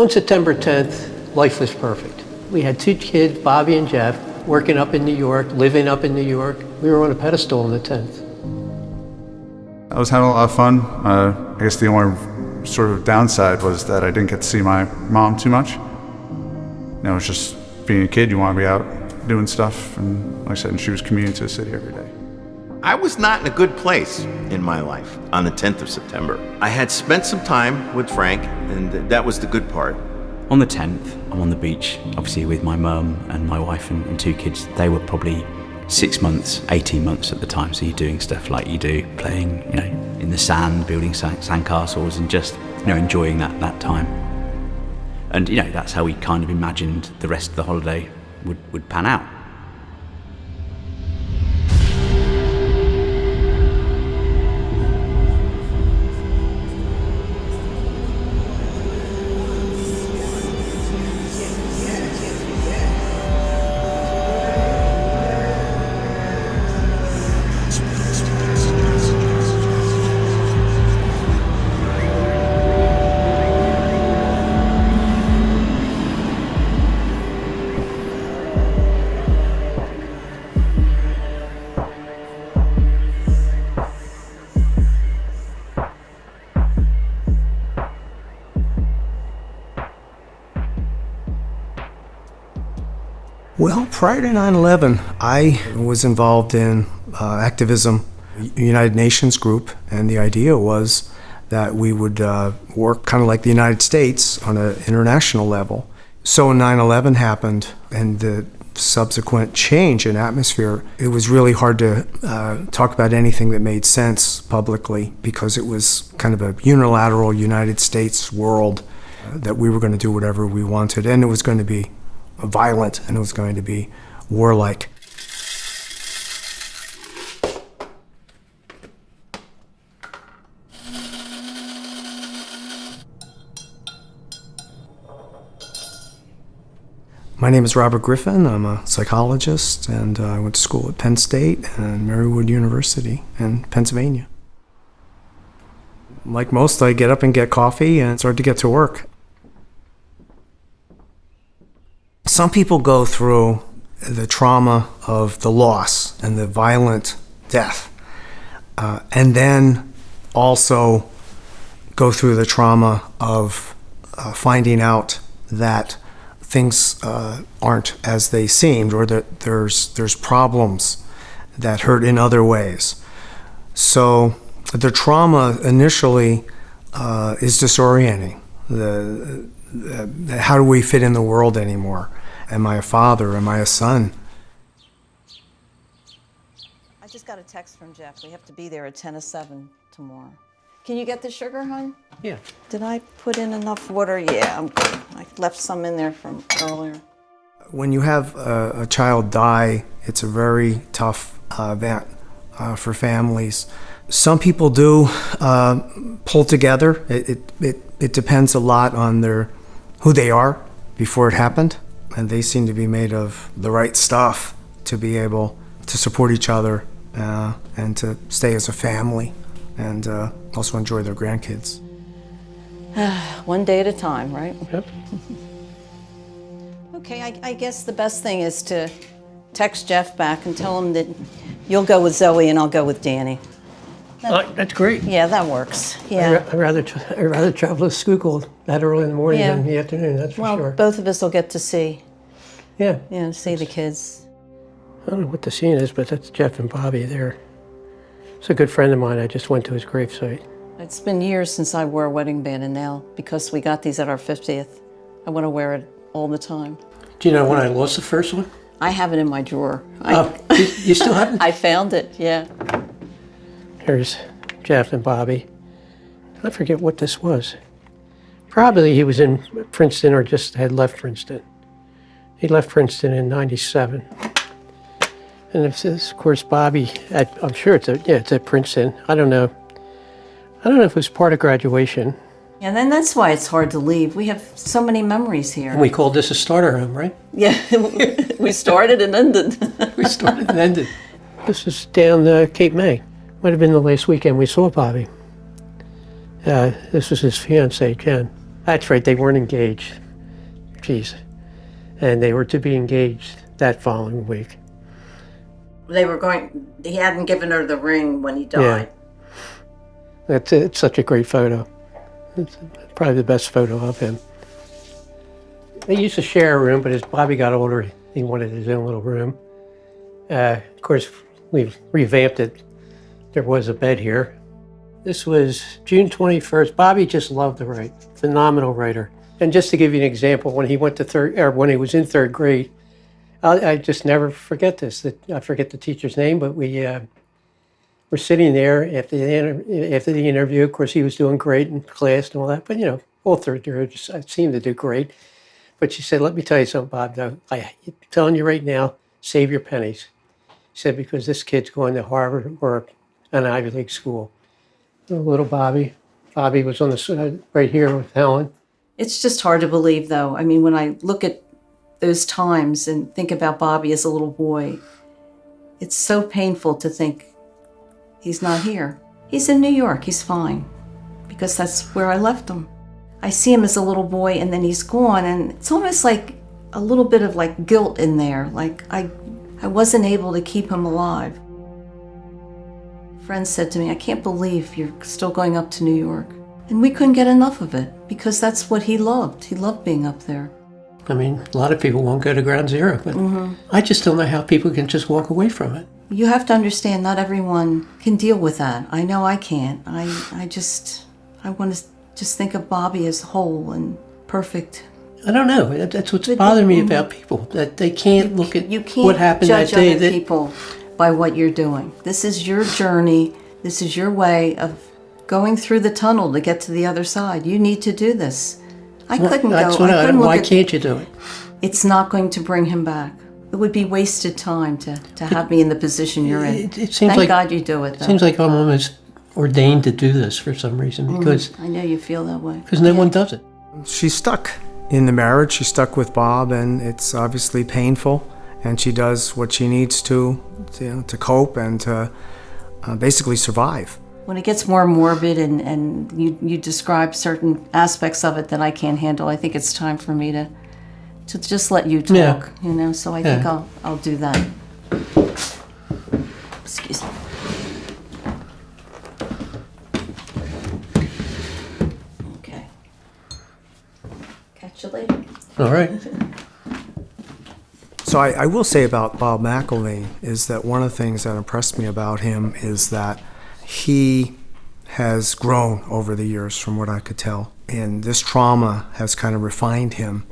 On September 10th, life was perfect. We had 2 kids, Bobby and Jeff, working up in New York, living up in New York. We were on a pedestal on the 10th. I was having a lot of fun. I guess the only sort of downside was that I didn't get to see my mom too much. You know, it's just being a kid, you want to be out doing stuff, and like I said, she was commuting to the city every day. I was not in a good place in my life on the 10th of September. I had spent some time with Frank, and that was the good part. On the 10th, I'm on the beach, obviously with my mum and my wife and 2 kids. They were probably 6 months, 18 months at the time, so you're doing stuff like you do, playing, you know, in the sand, building sandcastles, and just, you know, enjoying that time. And, you know, that's how we kind of imagined the rest of the holiday would pan out. Well, prior to 9/11, I was involved in activism, United Nations group, and the idea was that we would work kind of like the United States on an international level. So when 9/11 happened and the subsequent change in atmosphere, it was really hard to talk about anything that made sense publicly because it was kind of a unilateral United States world that we were going to do whatever we wanted, and it was going to be violent, and it was going to be warlike. My name is Robert Griffin. I'm a psychologist, and I went to school at Penn State and Marywood University in Pennsylvania. Like most, I get up and get coffee and start to get to work. Some people go through the trauma of the loss and the violent death, and then also go through the trauma of finding out that things aren't as they seemed, or that there's problems that hurt in other ways. So the trauma initially is disorienting. How do we fit in the world anymore? Am I a father? Am I a son? I just got a text from Jeff. We have to be there at 10:07 tomorrow. Can you get the sugar, hon? Yeah. Did I put in enough water? Yeah, I'm good. I left some in there from earlier. When you have a child die, it's a very tough event for families. Some people do pull together. It depends a lot on who they are before it happened, and they seem to be made of the right stuff to be able to support each other and to stay as a family and also enjoy their grandkids. One day at a time, right? Yep. Okay, I guess the best thing is to text Jeff back and tell him that you'll go with Zoe and I'll go with Danny. That's great. Yeah, that works. Yeah. I'd rather travel to Schuylkill that early in the morning than in the afternoon, that's for sure. Both of us will get to see Yeah. see the kids. I don't know what the scene is, but that's Jeff and Bobby there. It's a good friend of mine. I just went to his gravesite. It's been years since I wore a wedding band, and now, because we got these at our 50th, I want to wear it all the time. Do you know when I lost the first one? I have it in my drawer. You still have it? I found it, yeah. Here's Jeff and Bobby. I forget what this was. Probably he was in Princeton or just had left Princeton. He left Princeton in '97. And this is, of course, Bobby, I'm sure it's at Princeton. I don't know if it was part of graduation. And then that's why it's hard to leave. We have so many memories here. And we called this a starter home, right? Yeah, we started and ended. We started and ended. This is down Cape May. Might have been the last weekend we saw Bobby. This was his fiancée, Jen. That's right, they weren't engaged. Jeez. And they were to be engaged that following week. He hadn't given her the ring when he died. It's such a great photo. It's probably the best photo of him. They used to share a room, but as Bobby got older, he wanted his own little room. Of course, we've revamped it. There was a bed here. This was June 21st. Bobby just loved to write. Phenomenal writer. And just to give you an example, when he went to when he was in third grade, I just never forget this. I forget the teacher's name, but we were sitting there after the interview. Of course, he was doing great in class and all that. But all third graders seemed to do great. But she said, "Let me tell you something, Bob. Though I'm telling you right now, save your pennies." She said, because this kid's going to Harvard or an Ivy League school. Little Bobby. Bobby was on the right here with Helen. It's just hard to believe, though. I mean, when I look at those times and think about Bobby as a little boy, it's so painful to think he's not here. He's in New York. He's fine, because that's where I left him. I see him as a little boy, and then he's gone, and it's almost like a little bit of like guilt in there. Like I wasn't able to keep him alive. Friends said to me, "I can't believe you're still going up to New York." And we couldn't get enough of it, because that's what he loved. He loved being up there. I mean, a lot of people won't go to Ground Zero, but I just don't know how people can just walk away from it. You have to understand, not everyone can deal with that. I know I can't. I want to just think of Bobby as whole and perfect. I don't know. That's what's bothering me about people, that they can't look at what happened that day. You can't judge other people by what you're doing. This is your journey. This is your way of going through the tunnel to get to the other side. You need to do this. I couldn't go. Why can't you do it? It's not going to bring him back. It would be wasted time to have me in the position you're in. It seems Thank God you do it, though. It seems like I'm almost ordained to do this for some reason, because I know you feel that way. Because no one does it. She's stuck in the marriage. She's stuck with Bob, and it's obviously painful. And she does what she needs to cope and to basically survive. When it gets more morbid and you describe certain aspects of it that I can't handle, I think it's time for me to just let you talk, so I think I'll do that. Excuse me. Okay. Catch you later. All right. So I will say about Bob McElveen is that one of the things that impressed me about him is that he has grown over the years, from what I could tell. And this trauma has kind of refined him.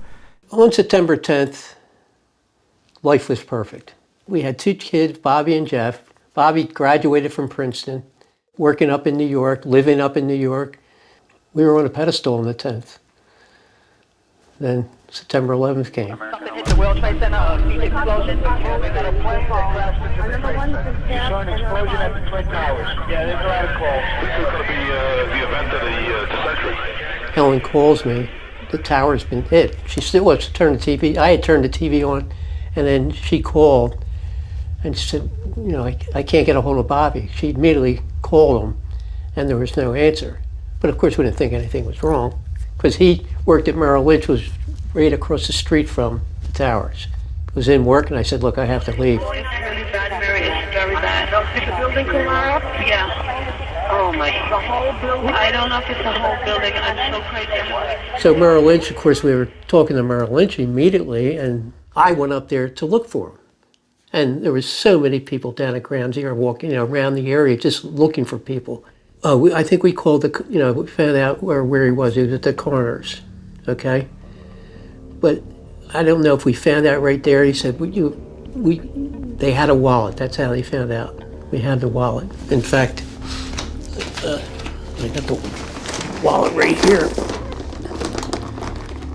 On September 10th, life was perfect. We had 2 kids, Bobby and Jeff. Bobby graduated from Princeton, working up in New York, living up in New York. We were on a pedestal on the 10th. Then September 11th came. Something hit the World Trade Center, huge explosion. We got a plane that crashed into the Trade Center. You saw an explosion at the Twin Towers. Yeah, there's a lot of calls. This is going to be the event of the century. Helen calls me. The tower's been hit. She still wants to turn the TV. I had turned the TV on, and then she called and she said, I can't get a hold of Bobby. She immediately called him, and there was no answer. But of course, we didn't think anything was wrong, because he worked at Merrill Lynch, was right across the street from the towers. He was in work, and I said, look, I have to leave. It's really bad, Mary. It's very bad. Did the building collapse? Yeah. Oh my God. The whole building? I don't know if it's the whole building. I'm so crazy about it. So Merrill Lynch, of course, we were talking to Merrill Lynch immediately, and I went up there to look for him. And there was so many people down at Ground Zero walking around the area just looking for people. I think we called we found out where he was. He was at the coroner's, okay? But I don't know if we found out right there. He said, they had a wallet. That's how they found out. We had the wallet. In fact, I got the wallet right here.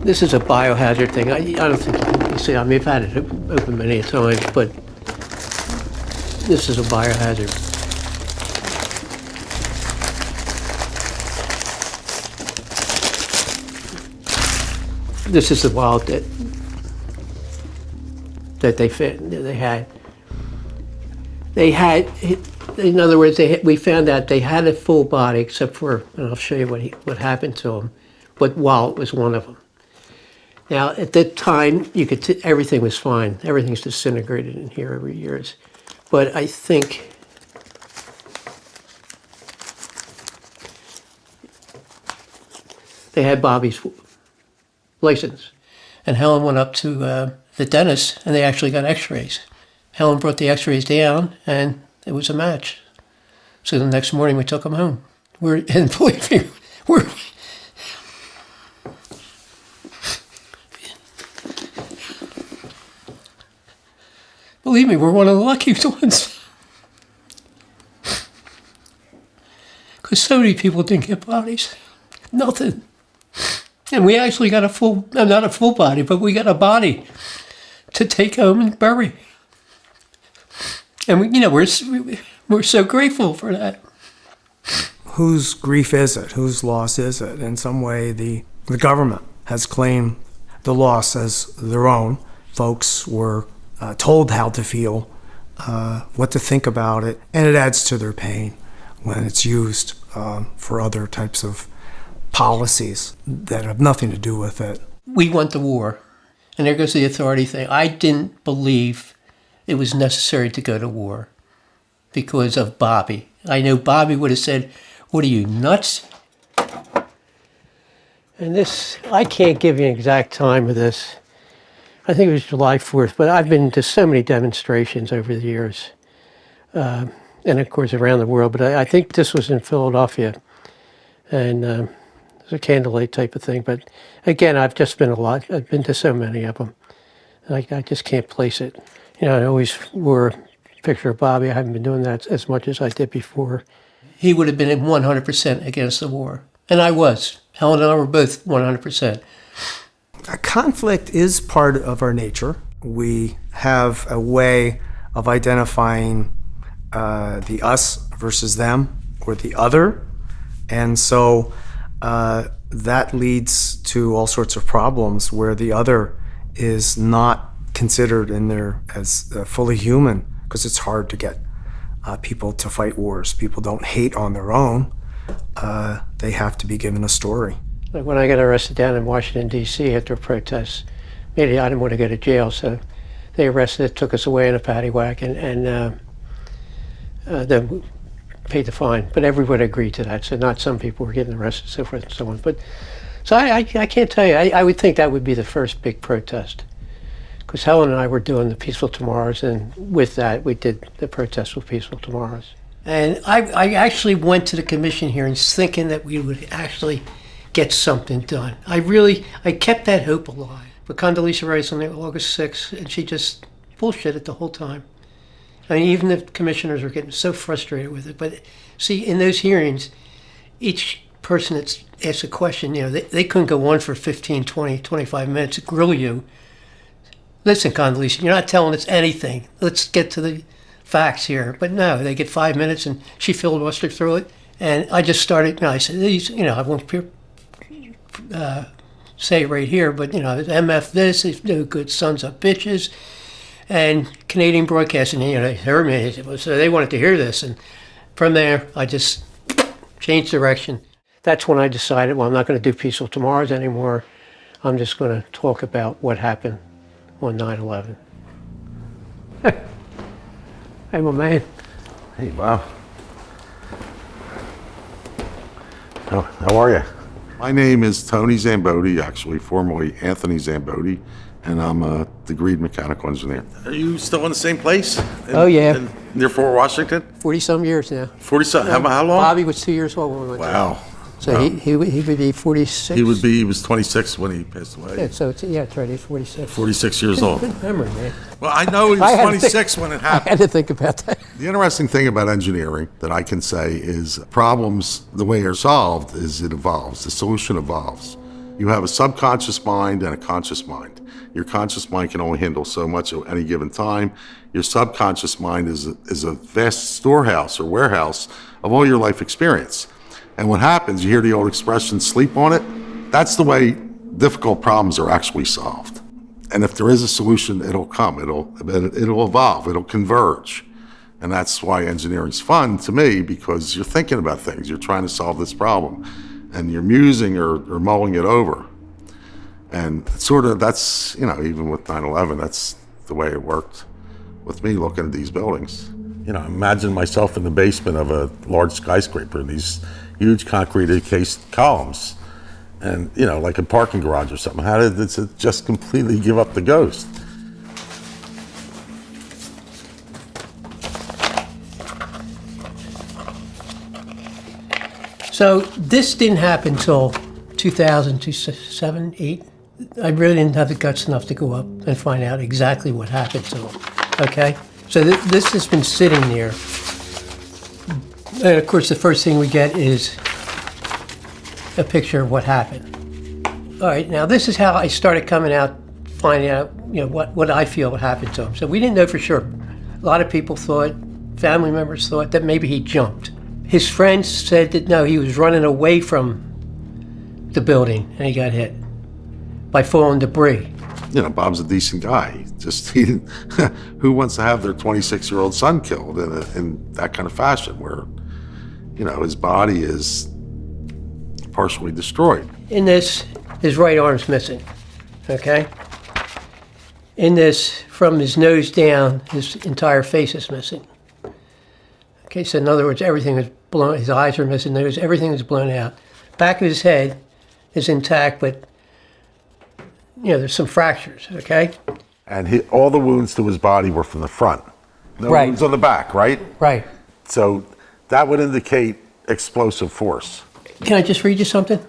This is a biohazard thing. I don't think you can see. I mean, I've had it open many times, but this is a biohazard. This is the wallet that they had. They had, in other words, we found out they had a full body, except for, and I'll show you what happened to him. but Wallet was one of them. Now, at that time, you could everything was fine. Everything's disintegrated in here over years. But I think they had Bobby's license. And Helen went up to the dentist, and they actually got x-rays. Helen brought the x-rays down, and it was a match. So the next morning, we took them home. And believe me, we're one of the lucky ones. Because so many people didn't get bodies. Nothing. And we actually got not a full body, but we got a body to take home and bury. And we're so grateful for that. Whose grief is it? Whose loss is it? In some way, the government has claimed the loss as their own. Folks were told how to feel, what to think about it, and it adds to their pain when it's used for other types of policies that have nothing to do with it. We went to war, and there goes the authority thing. I didn't believe it was necessary to go to war because of Bobby. I know Bobby would have said, "What are you, nuts?" And this, I can't give you an exact time of this. I think it was July 4th, but I've been to so many demonstrations over the years, and of course around the world, but I think this was in Philadelphia, and it was a candlelight type of thing. But again, I've been to so many of them. I just can't place it. I always wore a picture of Bobby. I haven't been doing that as much as I did before. He would have been 100% against the war, and I was. Helen and I were both 100%. Conflict is part of our nature. We have a way of identifying the us versus them, or the other. And so that leads to all sorts of problems where the other is not considered in there as fully human, because it's hard to get people to fight wars. People don't hate on their own. They have to be given a story. Like when I got arrested down in Washington, D.C. after protests, maybe I didn't want to go to jail, so they arrested us, took us away in a paddy wagon, and then paid the fine. But everyone agreed to that, so not some people were getting arrested, so forth and so on. But so I can't tell you. I would think that would be the first big protest, because Helen and I were doing the Peaceful Tomorrows, and with that we did the protest with Peaceful Tomorrows. And I actually went to the commission hearings thinking that we would actually get something done. I kept that hope alive. But Condoleezza Rice on August 6th, and she just bullshitted the whole time. I mean, even the commissioners were getting so frustrated with it. But see, in those hearings, each person that's asked a question, they couldn't go on for 15, 20, 25 minutes to grill you. Listen, Condoleezza, you're not telling us anything. Let's get to the facts here. But no, they get 5 minutes, and she filibustered through it. And I just started, I said, I won't say it right here, but, MF this, is no good sons of bitches. And Canadian Broadcasting, they heard me, so they wanted to hear this. And from there, I just changed direction. That's when I decided, well, I'm not going to do Peaceful Tomorrows anymore. I'm just going to talk about what happened on 9/11. Hey, my man. Hey, Bob. How are you? My name is Tony Zambotti, actually formerly Anthony Zambotti, and I'm a degreed mechanical engineer. Are you still in the same place? Oh, yeah. Near Fort Washington? 40-some years now. 40-some, how long? Bobby was 2 years old when we went there. Wow. So he would be 46? He was 26 when he passed away. Yeah, so it's right, he's 46. 46 years old. Good memory, man. Well, I know he was 26 when it happened. I had to think about that. The interesting thing about engineering that I can say is problems, the way they're solved is it evolves. The solution evolves. You have a subconscious mind and a conscious mind. Your conscious mind can only handle so much at any given time. Your subconscious mind is a vast storehouse or warehouse of all your life experience. And what happens, you hear the old expression, sleep on it? That's the way difficult problems are actually solved. And if there is a solution, it'll come, it'll evolve, it'll converge. And that's why engineering's fun to me, because you're thinking about things, you're trying to solve this problem. and you're musing or mulling it over. And sort of that's, even with 9/11, that's the way it worked with me looking at these buildings. Imagine myself in the basement of a large skyscraper in these huge concrete encased columns, and like a parking garage or something. How did it just completely give up the ghost? So this didn't happen until 2000, 2007, 8. I really didn't have the guts enough to go up and find out exactly what happened to him. Okay? So this has been sitting there. And of course, the first thing we get is a picture of what happened. All right, now this is how I started coming out, finding out, what I feel happened to him. So we didn't know for sure. A lot of people thought, family members thought that maybe he jumped. His friends said that no, he was running away from the building and he got hit by falling debris. Bob's a decent guy. He didn't, who wants to have their 26-year-old son killed in that kind of fashion where, his body is partially destroyed? In this, his right arm's missing, okay? In this, from his nose down, his entire face is missing. Okay, so in other words, everything was blown, his eyes are missing, nose, everything is blown out. Back of his head is intact, but, there's some fractures, okay? And all the wounds to his body were from the front. No Right. wounds on the back, right? Right. So that would indicate explosive force. Can I just read you something?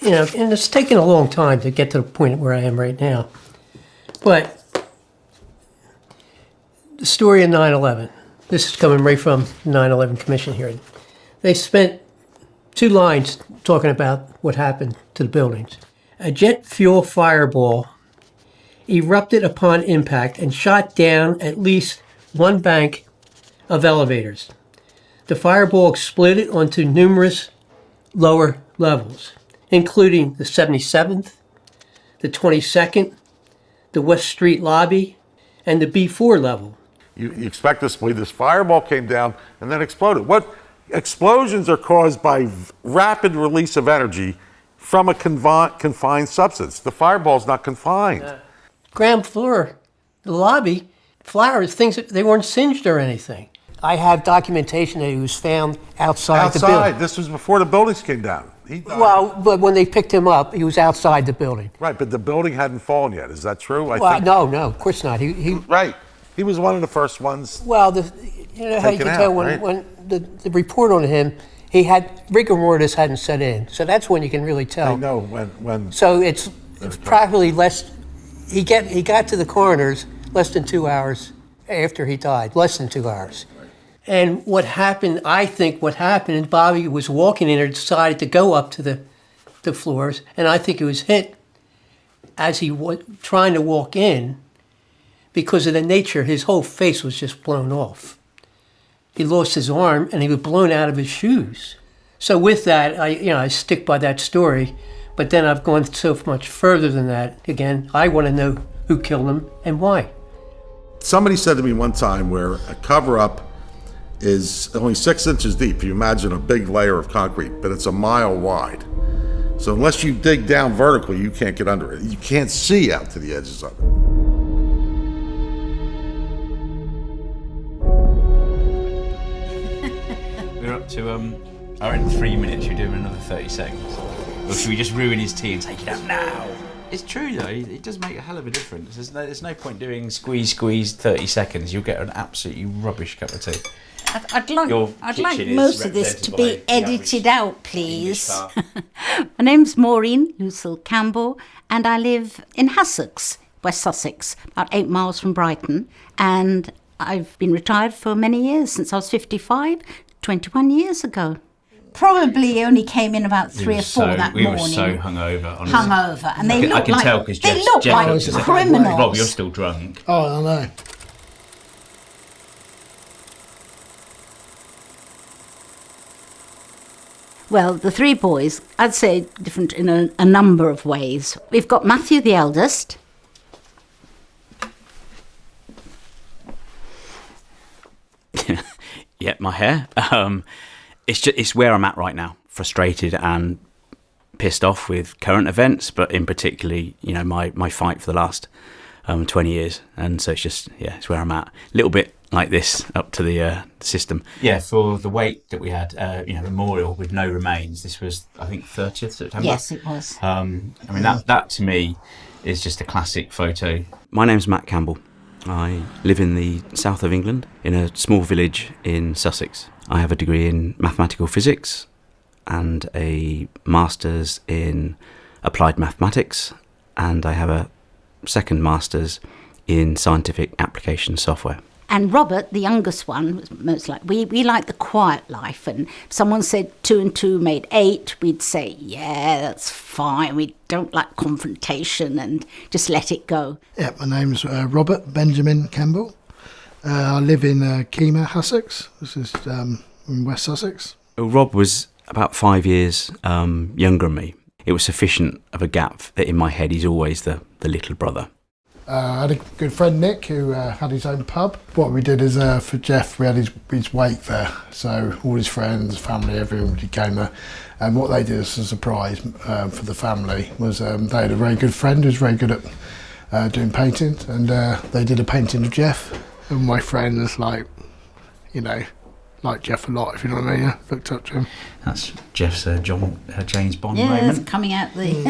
And it's taken a long time to get to the point where I am right now. But the story of 9/11, this is coming right from the 9/11 Commission hearing. They spent 2 lines talking about what happened to the buildings. A jet fuel fireball erupted upon impact and shot down at least 1 bank of elevators. The fireball exploded onto numerous lower levels, including the 77th, the 22nd, the West Street lobby, and the B4 level. You expect us to believe this fireball came down and then exploded. What explosions are caused by rapid release of energy from a confined substance. The fireball's not confined. Ground floor, the lobby, flowers, things, they weren't singed or anything. I have documentation that he was found outside the building. This was before the buildings came down. Well, but when they picked him up, he was outside the building. Right, but the building hadn't fallen yet. Is that true? No, of course not. He Right. He was one of the first ones. Well, how you can tell when the report on him, he had rigor mortis hadn't set in, so that's when you can really tell. I know when. So it's probably less. He got to the coroner's less than 2 hours after he died, less than 2 hours. And what happened? I think what happened is Bobby was walking in and decided to go up to the floors, and I think he was hit as he was trying to walk in. Because of the nature, his whole face was just blown off. He lost his arm and he was blown out of his shoes. So with that, I stick by that story, but then I've gone so much further than that. Again, I want to know who killed him and why. Somebody said to me one time where a cover-up is only 6 inches deep. You imagine a big layer of concrete, but it's a mile wide. So unless you dig down vertically, you can't get under it. You can't see out to the edges of it. We're up to, in 3 minutes, you're doing another 30 seconds. Or should we just ruin his tea and take it out now? It's true though, it does make a hell of a difference. There's no point doing squeeze 30 seconds. You'll get an absolutely rubbish cup of tea. I'd like most of this to be edited out, please. My name's Maureen Lucille Campbell, and I live in Hassocks, West Sussex, about 8 miles from Brighton. And I've been retired for many years, since I was 55, 21 years ago. Probably only came in about 3 or 4 that morning. We were so hungover. Honestly. Hungover, and they looked I can tell because they look like criminals. Rob, you're still drunk. Oh, I know. Well, the 3 boys, I'd say different in a number of ways. We've got Matthew, the eldest. Yeah, my hair. it's where I'm at right now, frustrated and pissed off with current events, but in particularly, my fight for the last 20 years. And so it's where I'm at. A little bit like this up to the system. Yeah, for the wake that we had, memorial with no remains. This was, I think, 30th September. Yes, it was. That to me is just a classic photo. My name's Matt Campbell. I live in the south of England, in a small village in Sussex. I have a degree in mathematical physics and a master's in applied mathematics, and I have a second master's in scientific application software. And Robert, the youngest one, was most like, we like the quiet life. And if someone said 2 and 2 made 8, we'd say, yeah, that's fine. We don't like confrontation and just let it go. Yeah, my name's Robert Benjamin Campbell. I live in Kemah, Sussex. This is in West Sussex. Rob was about 5 years younger than me. It was sufficient of a gap that in my head he's always the little brother. I had a good friend, Nick, who had his own pub. What we did is, for Jeff, we had his wake there. So all his friends, family, everybody came there. And what they did as a surprise for the family was they had a very good friend who was very good at doing paintings. And they did a painting of Jeff. And my friend was like Jeff a lot, if you know what I mean. Yeah, looked up to him. That's Jeff's James Bond moment. moment. Yeah, coming out the...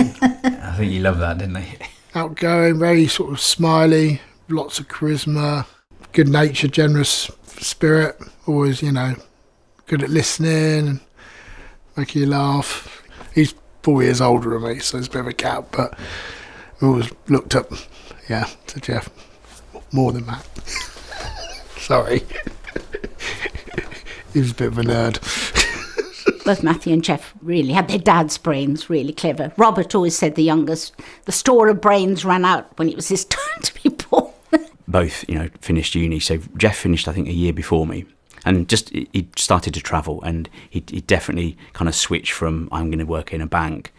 I think he loved that, didn't he? Outgoing, very sort of smiley, lots of charisma, good nature, generous spirit, always, good at listening and making you laugh. He's 4 years older than me, so there's a bit of a gap, but we always looked up, to Jeff more than Matt. Sorry. He was a bit of a nerd. Both Matthew and Jeff really had their dad's brains, really clever. Robert always said the youngest, the store of brains ran out when it was his turn to be born. Both, finished uni. So Jeff finished, I think, a year before me. And he started to travel, and he definitely kind of switched from, I'm going to work in a bank,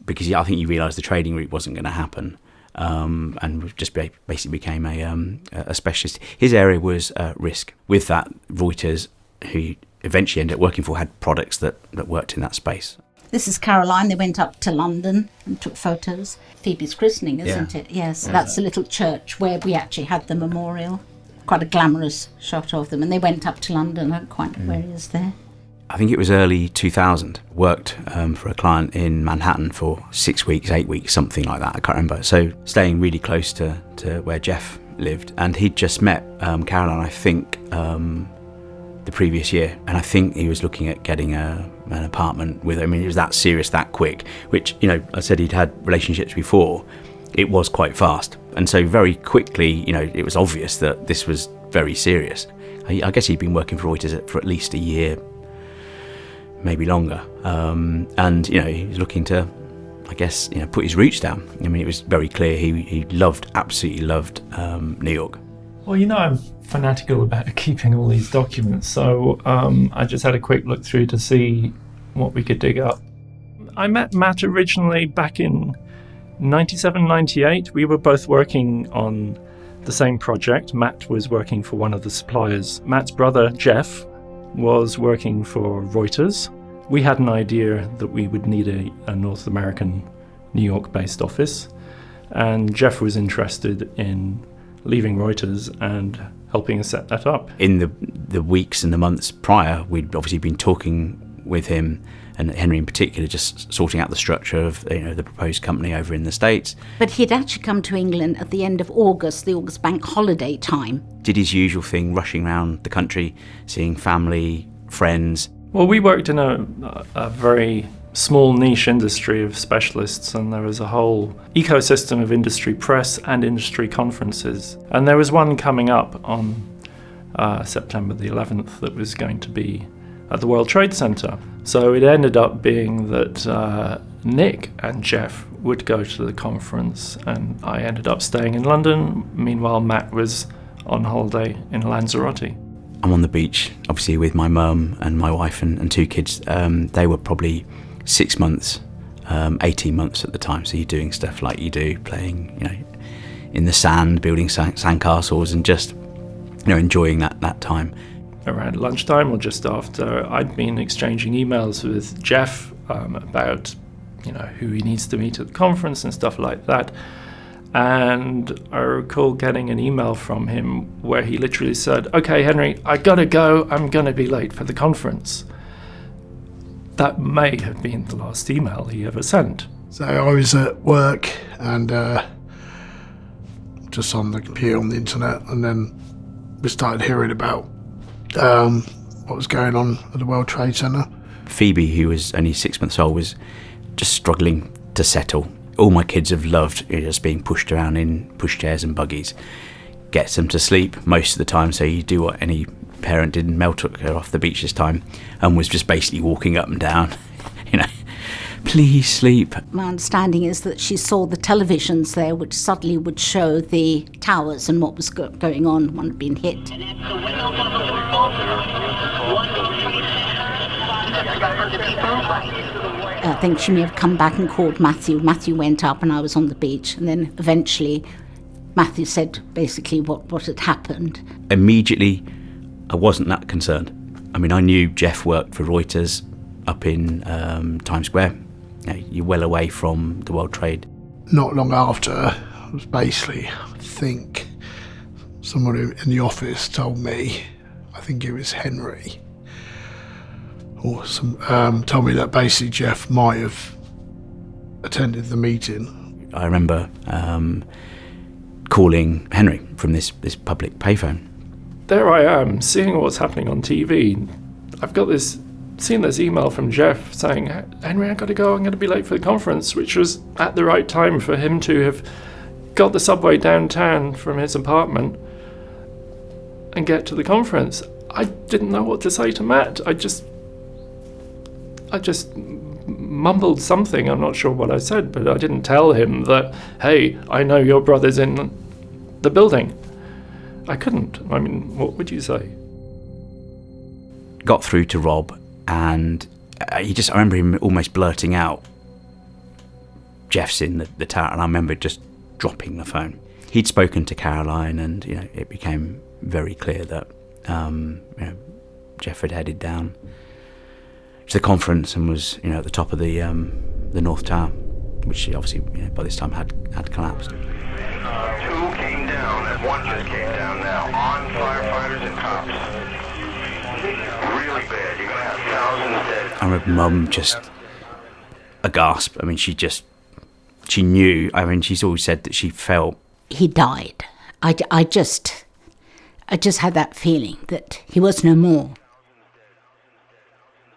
because I think he realised the trading route wasn't going to happen. And just basically became a specialist. His area was risk. With that, Reuters, who he eventually ended up working for, had products that worked in that space. This is Caroline. They went up to London and took photos. Phoebe's christening, isn't it? Yes, that's a little church where we actually had the memorial. Quite a glamorous shot of them. And they went up to London. I don't quite know where he is there. I think it was early 2000. Worked for a client in Manhattan for 6 weeks, 8 weeks, something like that. I can't remember. So staying really close to where Jeff lived. And he'd just met Caroline, I think, the previous year, and I think he was looking at getting an apartment with her. I mean, it was that serious, that quick, which, I said he'd had relationships before. It was quite fast, and so very quickly, it was obvious that this was very serious. I guess he'd been working for Reuters for at least a year, maybe longer, and he was looking to, I guess, put his roots down. I mean, it was very clear he absolutely loved New York. Well, I'm fanatical about keeping all these documents, so I just had a quick look through to see what we could dig up. I met Matt originally back in 97, 98. We were both working on the same project. Matt was working for one of the suppliers. Matt's brother, Jeff, was working for Reuters. We had an idea that we would need a North American, New York-based office, and Jeff was interested in leaving Reuters and helping us set that up. In the weeks and the months prior, we'd obviously been talking with him, and Henry in particular, just sorting out the structure of the proposed company over in the States. But he'd actually come to England at the end of August, the August bank holiday time. Did his usual thing, rushing around the country, seeing family, friends. Well, we worked in a very small niche industry of specialists, and there was a whole ecosystem of industry press and industry conferences. And there was one coming up on September the 11th that was going to be at the World Trade Center. So it ended up being that Nick and Jeff would go to the conference, and I ended up staying in London. Meanwhile, Matt was on holiday in Lanzarote. I'm on the beach, obviously, with my mum and my wife and 2 kids. They were probably 6 months, 18 months at the time. So you're doing stuff like you do, playing, in the sand, building sandcastles, and just, enjoying that time. around lunchtime or just after, I'd been exchanging emails with Jeff about, who he needs to meet at the conference and stuff like that. And I recall getting an email from him where he literally said, "Okay, Henry, I gotta go. I'm gonna be late for the conference." That may have been the last email he ever sent. So I was at work and just on the computer on the internet, and then we started hearing about what was going on at the World Trade Center. Phoebe, who was only 6 months old, was just struggling to settle. All my kids have loved just being pushed around in pushchairs and buggies. Gets them to sleep most of the time, so you do what any parent did, and Mel took her off the beach this time and was just basically walking up and down, please sleep. My understanding is that she saw the televisions there, which suddenly would show the towers and what was going on. One had been hit. I think she may have come back and called Matthew. Matthew went up and I was on the beach, and then eventually Matthew said basically what had happened. Immediately, I wasn't that concerned. I mean, I knew Jeff worked for Reuters up in Times Square. You're well away from the World Trade. Not long after, I was basically, I think, someone in the office told me, I think it was Henry, or told me that basically Jeff might have attended the meeting. I remember calling Henry from this public payphone. There I am, seeing what's happening on TV. I've got seen this email from Jeff saying, "Henry, I gotta go, I'm gonna be late for the conference," which was at the right time for him to have got the subway downtown from his apartment and get to the conference. I didn't know what to say to Matt. I just mumbled something. I'm not sure what I said, but I didn't tell him that, "Hey, I know your brother's in the building." I couldn't. I mean, what would you say? Got through to Rob, and I remember him almost blurting out, "Jeff's in the tower," and I remember just dropping the phone. He'd spoken to Caroline, and it became very clear that Jeff had headed down to the conference and was at the top of the North Tower, which obviously by this time had collapsed. 2 came down, and 1 just came down now, on firefighters and cops. Really bad, you're gonna have thousands dead. I remember Mum just a gasp. I mean, she knew. I mean, she's always said that she felt he died. I just had that feeling that he was no more.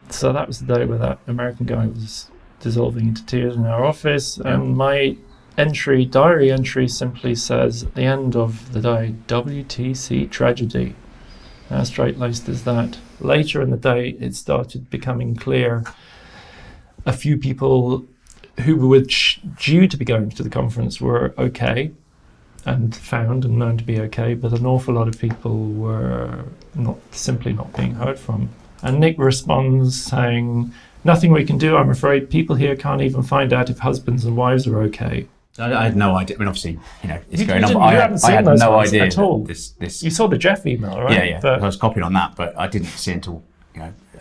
So that was the day where that American guy was dissolving into tears in our office, and my diary entry simply says, at the end of the day, WTC tragedy. How straight-laced is that? Later in the day, it started becoming clear a few people who were due to be going to the conference were okay and found and known to be okay, but an awful lot of people were simply not being heard from. And Nick responds saying, "Nothing we can do, I'm afraid. People here can't even find out if husbands and wives are okay." I had no idea. I mean, obviously, it's going on. You But haven't I seen had those no ones idea at all. This. You saw the Jeff email, right? Yeah. But I was copied on that, but I didn't see until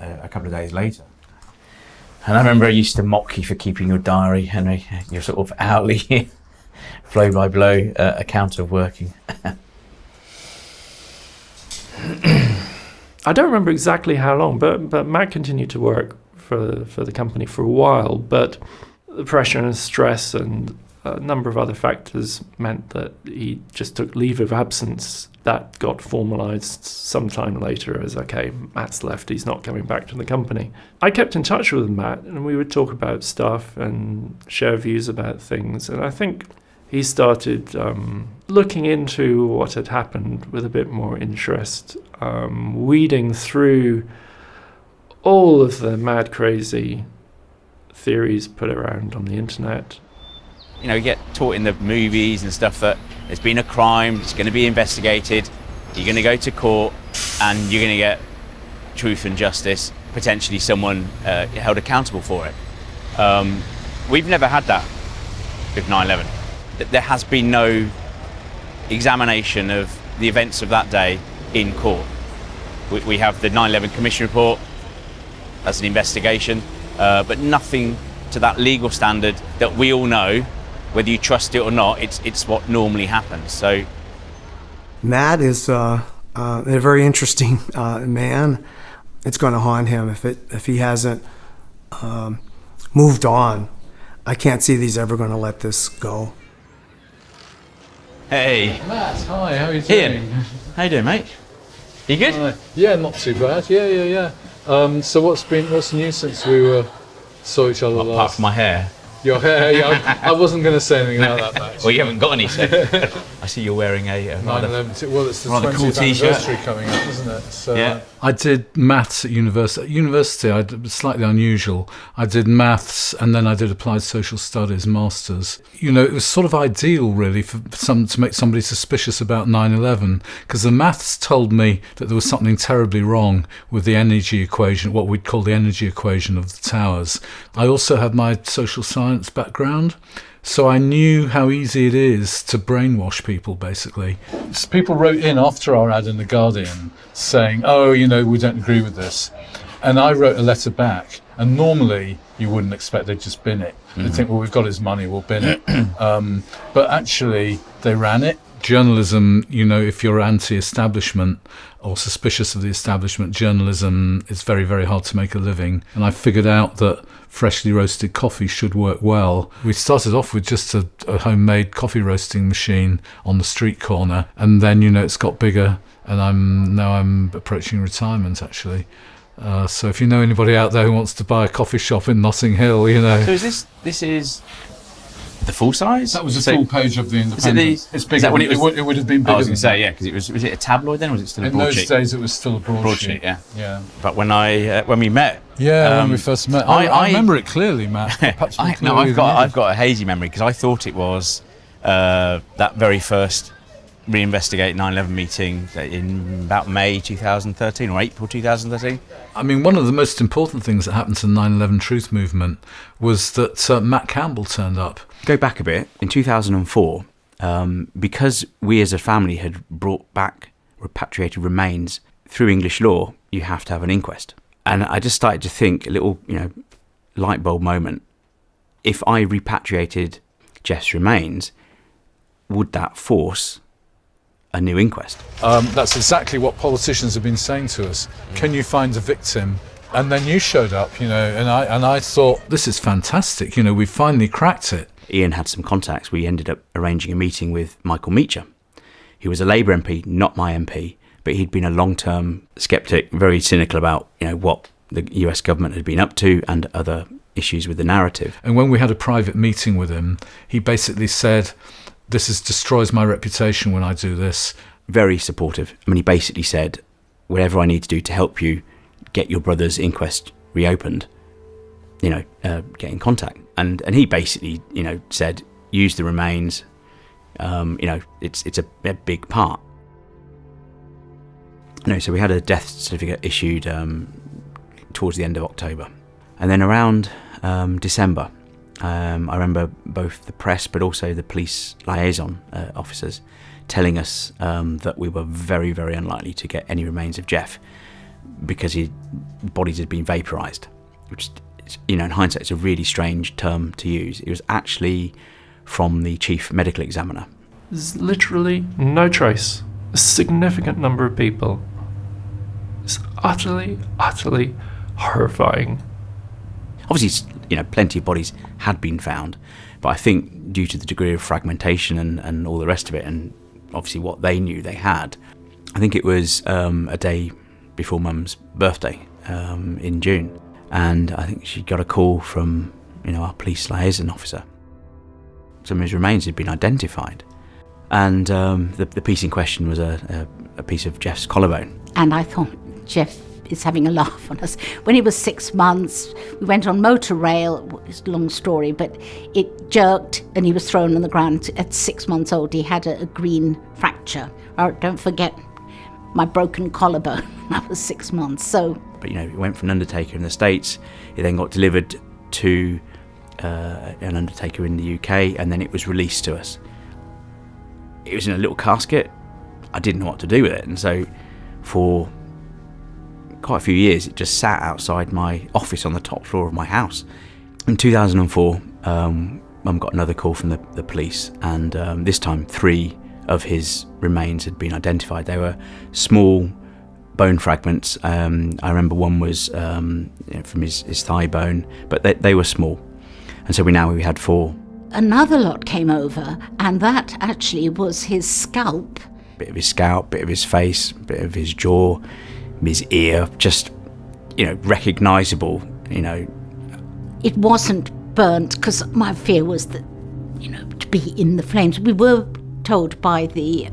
a couple of days later. And I remember I used to mock you for keeping your diary, Henry. Your sort of hourly, blow-by-blow account of working. I don't remember exactly how long, but Matt continued to work for the company for a while. But the pressure and stress and a number of other factors meant that he just took leave of absence. That got formalised sometime later as, okay, Matt's left, he's not coming back to the company. I kept in touch with Matt, and we would talk about stuff and share views about things. And I think he started looking into what had happened with a bit more interest, weeding through all of the mad, crazy theories put around on the internet. You get taught in the movies and stuff that there's been a crime, it's going to be investigated, you're going to go to court, and you're going to get truth and justice, potentially someone held accountable for it. We've never had that with 9/11. There has been no examination of the events of that day in court. We have the 9/11 Commission report as an investigation, but nothing to that legal standard that we all know, whether you trust it or not. It's what normally happens. So Matt is a very interesting man. It's going to haunt him if he hasn't moved on. I can't see that he's ever going to let this go. Hey, Matt, hi, how are you doing? Ian, how you doing, mate? You good? Yeah, not too bad. Yeah. So what's new since we saw each other last? Apart from my hair. Your hair, yeah. I wasn't going to say anything about that, Matt. Well, you haven't got any, so. I see you're wearing a rather, 9/11. Well, it's the rather 20th cool t-shirt. anniversary coming up, isn't it? So, yeah. I did maths at university. At university, I did slightly unusual. I did maths and then I did applied social studies, masters. You know, it was sort of ideal, really, for to make somebody suspicious about 9/11, because the maths told me that there was something terribly wrong with the energy equation, what we'd call the energy equation of the towers. I also had my social science background, so I knew how easy it is to brainwash people, basically. So people wrote in after our ad in The Guardian saying, oh, you know, we don't agree with this. And I wrote a letter back, and normally you wouldn't expect they'd just bin it. They'd think, well, we've got his money, we'll bin it. But actually, they ran it. Journalism, you know, if you're anti-establishment or suspicious of the establishment, journalism is very, very hard to make a living. And I figured out that freshly roasted coffee should work well. We started off with just a homemade coffee roasting machine on the street corner, and then, you know, it's got bigger, and I'm approaching retirement, actually. So if you know anybody out there who wants to buy a coffee shop in Notting Hill, you know. So this is the full size? That was a full page of the Independent. It's bigger. It would have been bigger. I was going to say, yeah, because was it a tabloid then, or was it still a broadsheet? In those days, it was still a broadsheet. Yeah. But when we met, when we first met, I remember it clearly, Matt. I've got a hazy memory because I thought it was that very first reinvestigate 9/11 meeting in about May 2013 or April 2013. I mean, one of the most important things that happened to the 9/11 Truth Movement was that Matt Campbell turned up. Go back a bit. In 2004, because we as a family had brought back repatriated remains through English law, you have to have an inquest. And I just started to think, a little, you know, light bulb moment. If I repatriated Jeff's remains, would that force a new inquest? That's exactly what politicians have been saying to us. Can you find a victim? And then you showed up, you know, and I thought, this is fantastic. You know, we finally cracked it. Ian had some contacts. We ended up arranging a meeting with Michael Meacher. He was a Labour MP, not my MP, but he'd been a long-term sceptic, very cynical about, you know, what the US government had been up to and other issues with the narrative. And when we had a private meeting with him, he basically said, this destroys my reputation when I do this. Very supportive. I mean, he basically said, whatever I need to do to help you get your brother's inquest reopened, you know, get in contact. And he basically, you know, said, use the remains. You know, it's a big part. No, so we had a death certificate issued towards the end of October. And then around December, I remember both the press but also the police liaison officers telling us that we were very, very unlikely to get any remains of Jeff because his bodies had been vaporised, which, you know, in hindsight, it's a really strange term to use. It was actually from the chief medical examiner. There's literally no trace. A significant number of people. It's utterly, utterly horrifying. Obviously, you know, plenty of bodies had been found, but I think due to the degree of fragmentation and all the rest of it, and obviously what they knew they had, I think it was a day before Mum's birthday in June, and I think she got a call from, you know, our police liaison officer. Some of his remains had been identified, and the piece in question was a piece of Jeff's collarbone. And I thought, Jeff is having a laugh on us. When he was 6 months, we went on motor rail. It's a long story, but it jerked and he was thrown on the ground. At 6 months old, he had a green fracture. Oh, don't forget my broken collarbone when I was 6 months. So, but you know, it went from an undertaker in the States. It then got delivered to an undertaker in the UK, and then it was released to us. It was in a little casket. I didn't know what to do with it, and so for quite a few years, it just sat outside my office on the top floor of my house. In 2004, Mum got another call from the police, and this time 3 of his remains had been identified. They were small bone fragments. I remember one was from his thigh bone, but they were small. And so we had 4. Another lot came over, and that actually was his scalp. Bit of his scalp, bit of his face, bit of his jaw, his ear, just, recognisable, It wasn't burnt, because my fear was that, to be in the flames. We were told by the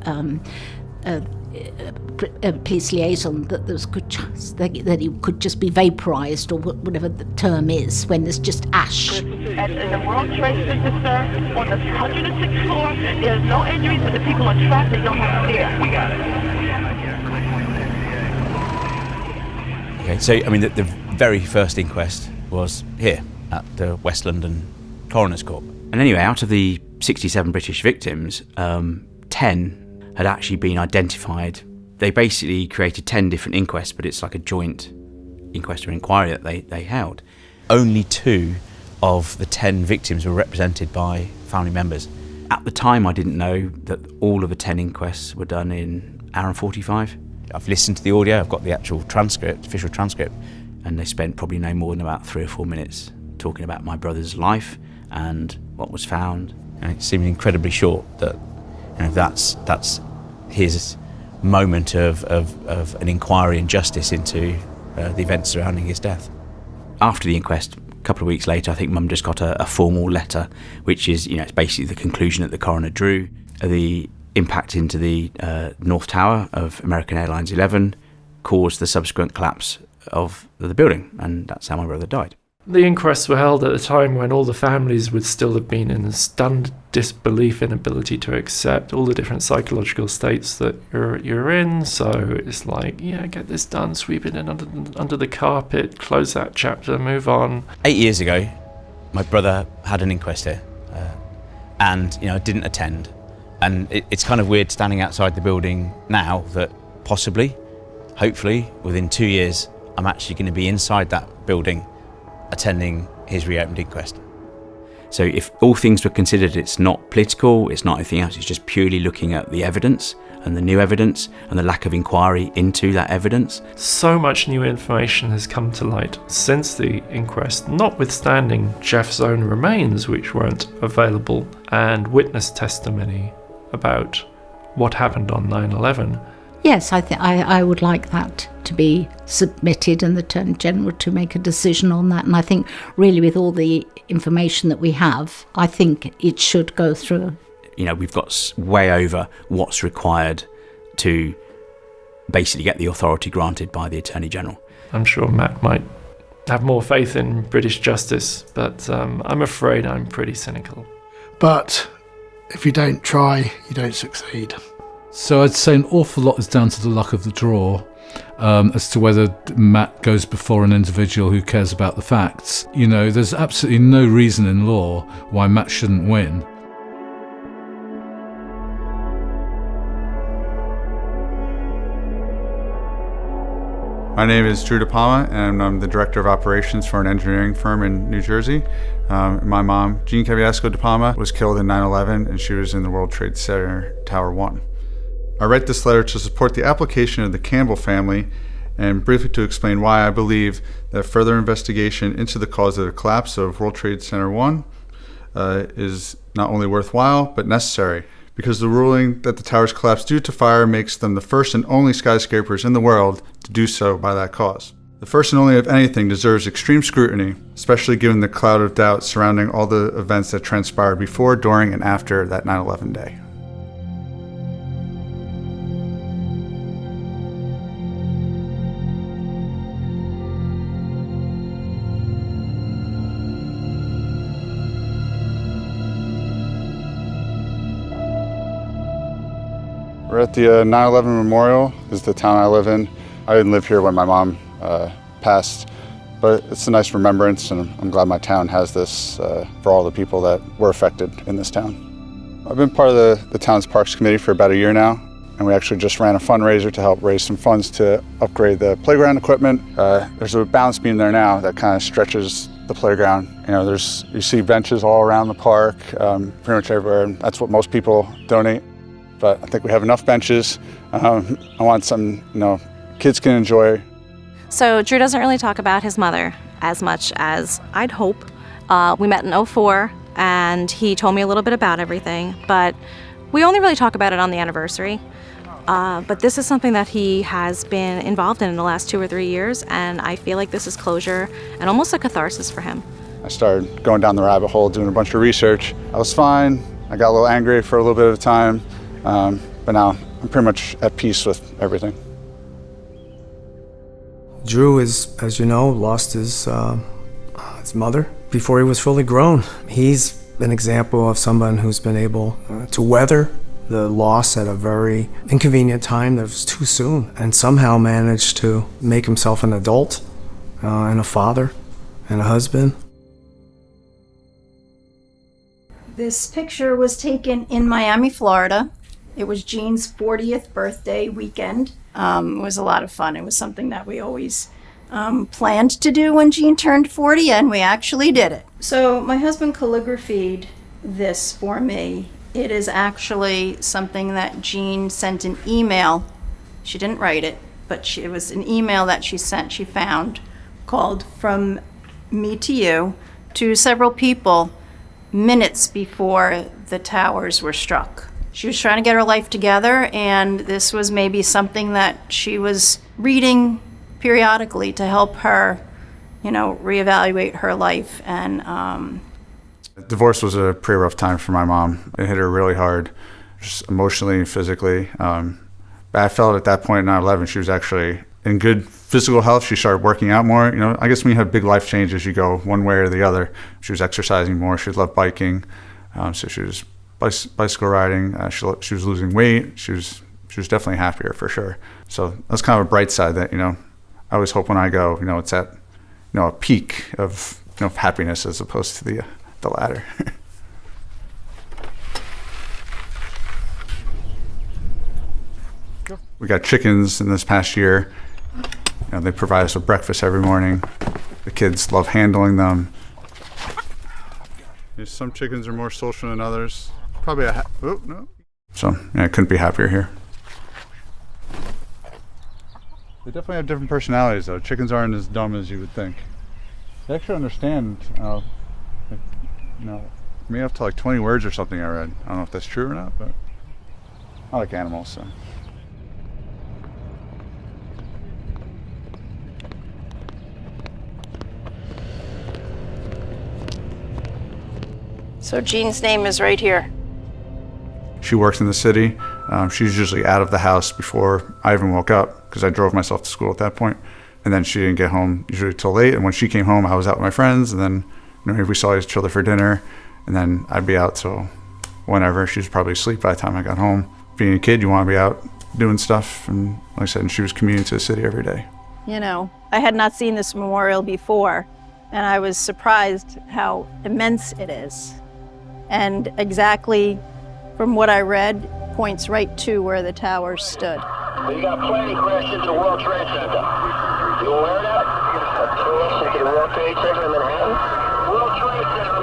police liaison that there was good chance that he could just be vaporised, or whatever the term is, when there's just ash. At the World Trade Center, sir, on the 106th floor, there's no injuries, but the people on track, they don't have to fear. We got it. Okay, so, the very first inquest was here at the West London Coroner's Court. And anyway, out of the 67 British victims, 10 had actually been identified. They basically created 10 different inquests, but it's like a joint inquest or inquiry that they held. Only 2 of the 10 victims were represented by family members. At the time, I didn't know that all of the 10 inquests were done in an hour and 45. I've listened to the audio, I've got the actual transcript, official transcript. And they spent probably no more than about 3 or 4 minutes talking about my brother's life and what was found. And it seemed incredibly short that, that's his moment of an inquiry and justice into the events surrounding his death. After the inquest, a couple of weeks later, I think Mum just got a formal letter, which is, it's basically the conclusion that the coroner drew. The impact into the North Tower of American Airlines 11 caused the subsequent collapse of the building, and that's how my brother died. The inquests were held at a time when all the families would still have been in a stunned disbelief, inability to accept all the different psychological states that you're in. So it's like, get this done, sweep it in under the carpet, close that chapter, move on. 8 years ago, my brother had an inquest here, and didn't attend. And it's kind of weird standing outside the building now that possibly, hopefully, within 2 years, I'm actually going to be inside that building attending his reopened inquest. So if all things were considered, it's not political, it's not anything else, it's just purely looking at the evidence and the new evidence and the lack of inquiry into that evidence. So much new information has come to light since the inquest, notwithstanding Jeff's own remains, which weren't available, and witness testimony about what happened on 9/11. Yes, I would like that to be submitted and the Attorney General to make a decision on that. And I think really with all the information that we have, I think it should go through. We've got way over what's required to basically get the authority granted by the Attorney General. I'm sure Matt might have more faith in British justice, but I'm afraid I'm pretty cynical. But if you don't try, you don't succeed. So I'd say an awful lot is down to the luck of the draw as to whether Matt goes before an individual who cares about the facts. There's absolutely no reason in law why Matt shouldn't win. My name is Drew De Palma, and I'm the director of operations for an engineering firm in New Jersey. My mom, Jean Caviasco De Palma, was killed in 9/11, and she was in the World Trade Center Tower 1. I write this letter to support the application of the Campbell family and briefly to explain why I believe that further investigation into the cause of the collapse of World Trade Center 1 is not only worthwhile, but necessary, because the ruling that the towers collapsed due to fire makes them the first and only skyscrapers in the world to do so by that cause. The first and only of anything deserves extreme scrutiny, especially given the cloud of doubt surrounding all the events that transpired before, during, and after that 9/11 day. We're at the 9/11 Memorial. This is the town I live in. I didn't live here when my mom passed, but it's a nice remembrance, and I'm glad my town has this for all the people that were affected in this town. I've been part of the town's Parks Committee for about a year now. and we actually just ran a fundraiser to help raise some funds to upgrade the playground equipment. There's a balance beam there now that kind of stretches the playground. You see benches all around the park, pretty much everywhere, and that's what most people donate. But I think we have enough benches. I want some, kids can enjoy. So Drew doesn't really talk about his mother as much as I'd hope. We met in '04, and he told me a little bit about everything, but we only really talk about it on the anniversary. But this is something that he has been involved in the last 2 or 3 years, and I feel like this is closure and almost a catharsis for him. I started going down the rabbit hole, doing a bunch of research. I was fine. I got a little angry for a little bit of time, but now I'm pretty much at peace with everything. Drew is, as you know, lost his mother before he was fully grown. He's an example of someone who's been able to weather the loss at a very inconvenient time that was too soon, and somehow managed to make himself an adult and a father and a husband. This picture was taken in Miami, Florida. It was Jean's 40th birthday weekend. It was a lot of fun. It was something that we always planned to do when Jean turned 40, and we actually did it. So my husband calligraphied this for me. It is actually something that Jean sent an email. She didn't write it, but it was an email that she found, called "From Me to You," to several people minutes before the towers were struck. She was trying to get her life together, and this was maybe something that she was reading periodically to help her, reevaluate her life. And divorce was a pretty rough time for my mom. It hit her really hard, just emotionally and physically. But I felt at that point in 9/11, she was actually in good physical health. She started working out more. I guess when you have big life changes, you go one way or the other. She was exercising more. She loved biking. So she was bicycle riding. She was losing weight. She was definitely happier for sure. So that's kind of a bright side that, I always hope when I go, it's at, a peak of, happiness as opposed to the latter. We got chickens in this past year. They provide us with breakfast every morning. The kids love handling them. Some chickens are more social than others. Probably no. So I couldn't be happier here. They definitely have different personalities, though. Chickens aren't as dumb as you would think. They actually understand. Maybe up to like 20 words or something I read. I don't know if that's true or not, but I like animals, so. so Jean's name is right here. She works in the city. She's usually out of the house before I even woke up because I drove myself to school at that point. And then she didn't get home usually till late. And when she came home, I was out with my friends. And then maybe we saw each other for dinner. And then I'd be out till whenever. She was probably asleep by the time I got home. Being a kid, you want to be out doing stuff. And like I said, she was commuting to the city every day. I had not seen this memorial before, and I was surprised how immense it is. And exactly from what I read, points right to where the towers stood. We got plane crash into World Trade Center. You aware of that? A crash into the World Trade Center in Manhattan? World Trade Center in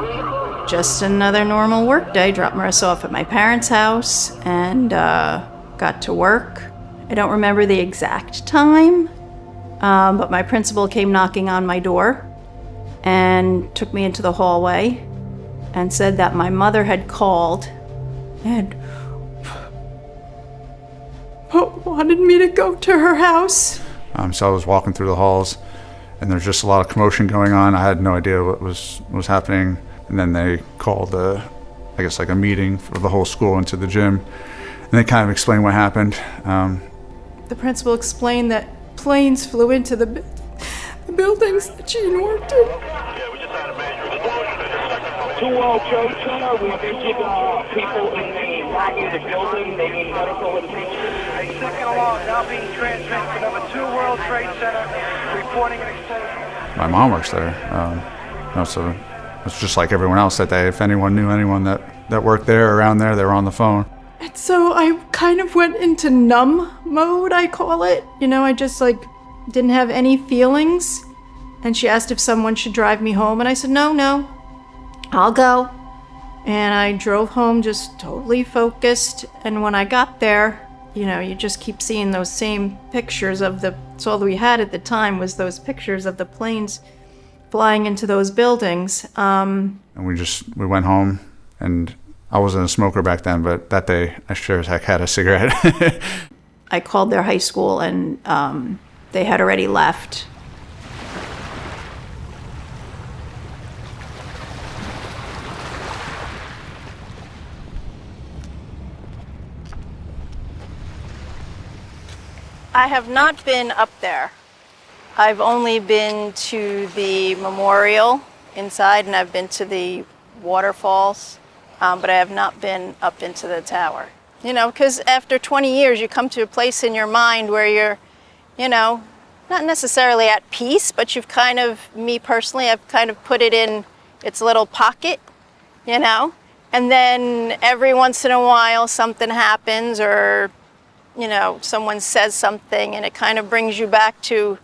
Manhattan. Just another normal work day. Dropped Marissa off at my parents' house and got to work. I don't remember the exact time, but my principal came knocking on my door and took me into the hallway and said that my mother had called and wanted me to go to her house. So I was walking through the halls, and there's just a lot of commotion going on. I had no idea what was happening. And then they called a meeting for the whole school into the gym, and they kind of explained what happened. The principal explained that planes flew into the buildings that Jean worked in. 2 World Trade Center, we visit people in the building, they need medical attention. Second alarm now being transmitted to number 2 World Trade Center, reporting an extension. My mom works there, so it's just like everyone else that day. If anyone knew anyone that worked there or around there, they were on the phone. And so I kind of went into numb mode, I call it. You know, I just like didn't have any feelings. And she asked if someone should drive me home. And I said, no, I'll go. And I drove home just totally focused. And when I got there, you know, you just keep seeing those same pictures of it's all we had at the time was those pictures of the planes flying into those buildings. And we went home, and I wasn't a smoker back then, but that day I sure as heck had a cigarette. I called their high school, and they had already left. I have not been up there. I've only been to the memorial inside, and I've been to the waterfalls, but I have not been up into the tower. You know, because after 20 years, you come to a place in your mind where you're, you know, not necessarily at peace, but you've kind of, me personally, I've kind of put it in its little pocket, you know? And then every once in a while, something happens, or you know, someone says something and it kind of brings you back to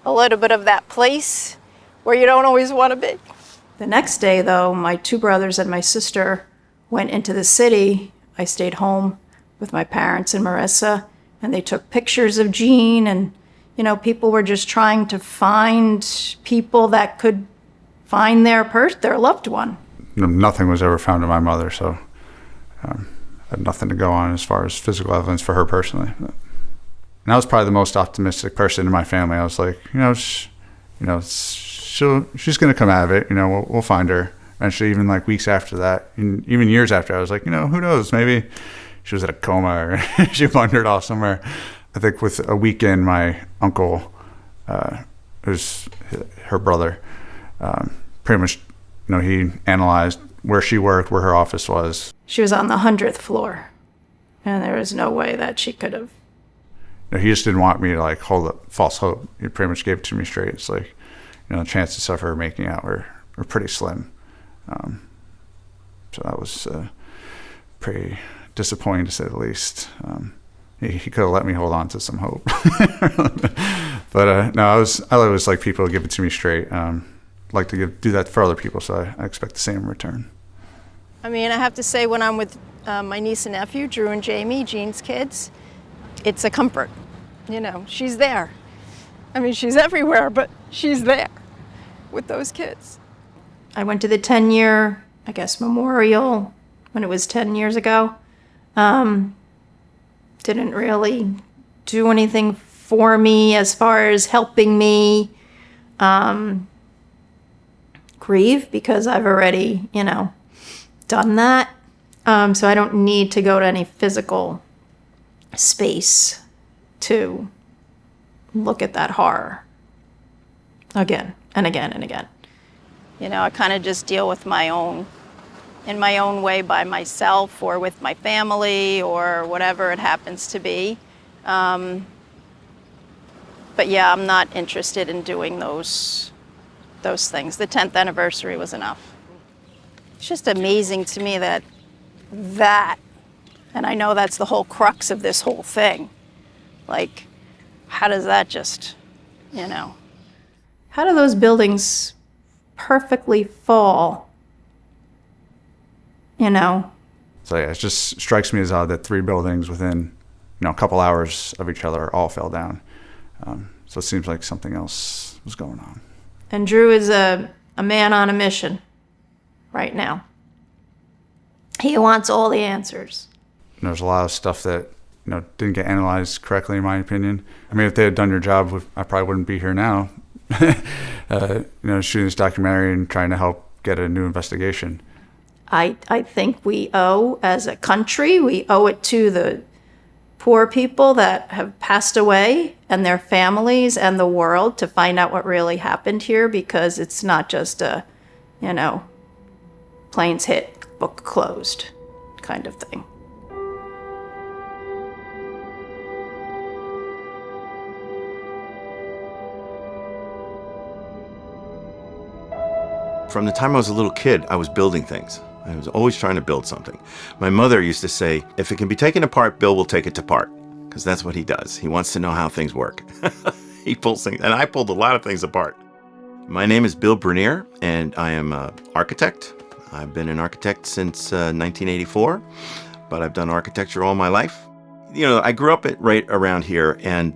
a little bit of that place where you don't always want to be. The next day, though, my two brothers and my sister went into the city. I stayed home with my parents and Marissa, and they took pictures of Jean, and, you know, people were just trying to find people that could find their loved one. Nothing was ever found of my mother, so I had nothing to go on as far as physical evidence for her personally. And I was probably the most optimistic person in my family. I was like, she's going to come out of it. You know, we'll find her. Eventually, even like weeks after that, and even years after, I was like, who knows? Maybe she was at a coma or she wandered off somewhere. I think with a weekend, my uncle, who's her brother, pretty much, he analyzed where she worked, where her office was. She was on the 100th floor, and there was no way that she could have. He just didn't want me to like hold up false hope. He pretty much gave it to me straight. It's like, the chances of her making out were pretty slim. So that was pretty disappointing to say the least. He could have let me hold on to some hope. But no, I always like people to give it to me straight. Like to do that for other people, so I expect the same in return. I mean, I have to say, when I'm with my niece and nephew, Drew and Jamie, Jean's kids, it's a comfort. She's there. I mean, she's everywhere, but she's there with those kids. I went to the 10-year, memorial when it was 10 years ago. Didn't really do anything for me as far as helping me grieve, because I've already, done that. So I don't need to go to any physical space to look at that horror again and again and again. I kind of just deal with in my own way, by myself or with my family or whatever it happens to be. But yeah, I'm not interested in doing those things. The 10th anniversary was enough. It's just amazing to me that, and I know that's the whole crux of this whole thing. Like, how does that just, how do those buildings perfectly fall, So yeah, it just strikes me as odd that 3 buildings within, a couple hours of each other all fell down. So it seems like something else was going on. And Drew is a man on a mission right now. He wants all the answers. There's a lot of stuff that, didn't get analyzed correctly, in my opinion. I mean, if they had done your job, I probably wouldn't be here now, shooting this documentary and trying to help get a new investigation. I think we owe, as a country, we owe it to the poor people that have passed away and their families and the world to find out what really happened here, because it's not just a, planes hit, book closed kind of thing. From the time I was a little kid, I was building things. I was always trying to build something. My mother used to say, if it can be taken apart, Bill will take it to part, because that's what he does. He wants to know how things work. He pulls things, and I pulled a lot of things apart. My name is Bill Bernier, and I am an architect. I've been an architect since 1984, but I've done architecture all my life. You know, I grew up right around here, and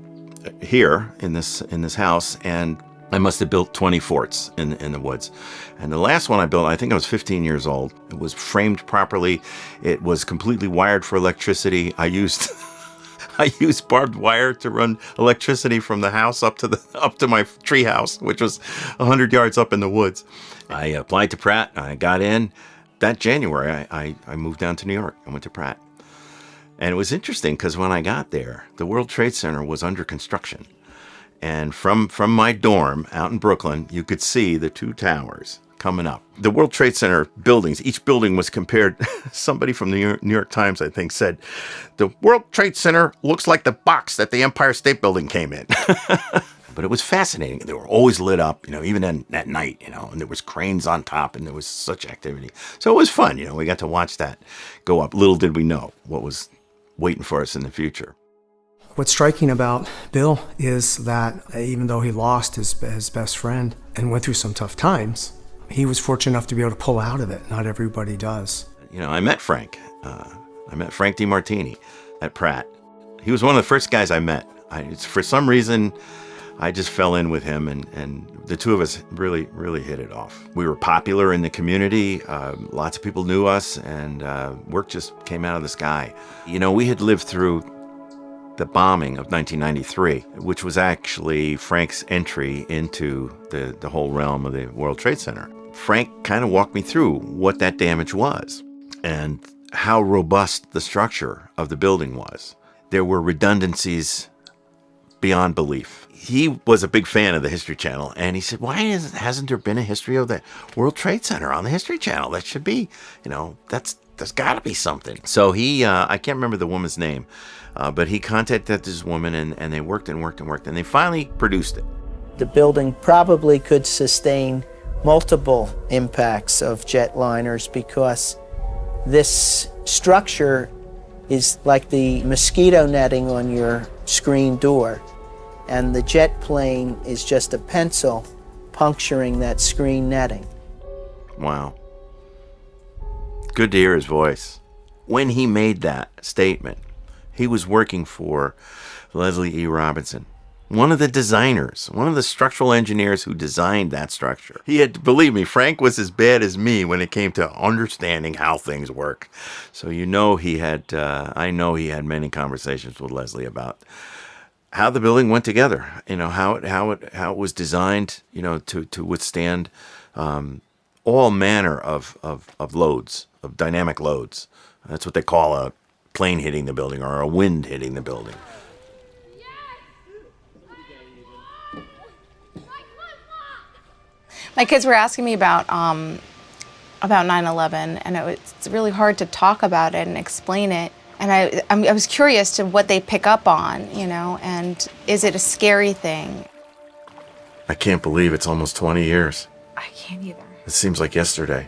here in this house, and I must have built 20 forts in the woods. And the last one I built, I think I was 15 years old. It was framed properly. It was completely wired for electricity. I used barbed wire to run electricity from the house up to my tree house, which was 100 yards up in the woods. I applied to Pratt. I got in. That January, I moved down to New York. I went to Pratt. And it was interesting because when I got there, the World Trade Center was under construction. And from my dorm out in Brooklyn, you could see the two towers coming up. The World Trade Center buildings, each building was compared, somebody from the New York Times, I think, said, the World Trade Center looks like the box that the Empire State Building came in. But it was fascinating. They were always lit up, even at night, and there was cranes on top, and there was such activity. So it was fun, we got to watch that go up. Little did we know what was waiting for us in the future. What's striking about Bill is that even though he lost his best friend and went through some tough times, he was fortunate enough to be able to pull out of it. Not everybody does. I met Frank. I met Frank DeMartini at Pratt. He was one of the first guys I met. For some reason, I just fell in with him, and the two of us really, really hit it off. We were popular in the community. Lots of people knew us, and work just came out of the sky. We had lived through the bombing of 1993, which was actually Frank's entry into the whole realm of the World Trade Center. Frank kind of walked me through what that damage was and how robust the structure of the building was. There were redundancies beyond belief. He was a big fan of the History Channel, and he said, why hasn't there been a history of the World Trade Center on the History Channel? That should be, there's got to be something. So he, I can't remember the woman's name, but he contacted this woman, and they worked and worked and worked, and they finally produced it. The building probably could sustain multiple impacts of jetliners because this structure is like the mosquito netting on your screen door, and the jet plane is just a pencil puncturing that screen netting. Wow. Good to hear his voice. When he made that statement, he was working for Leslie E. Robinson, one of the designers, one of the structural engineers who designed that structure. Believe me, Frank was as bad as me when it came to understanding how things work. So I know he had many conversations with Leslie about how the building went together, how it was designed, to withstand all manner of loads, of dynamic loads. That's what they call a plane hitting the building or a wind hitting the building. My kids were asking me about 9/11, and it's really hard to talk about it and explain it. And I was curious to what they pick up on, and is it a scary thing? I can't believe it's almost 20 years. I can't either. It seems like yesterday.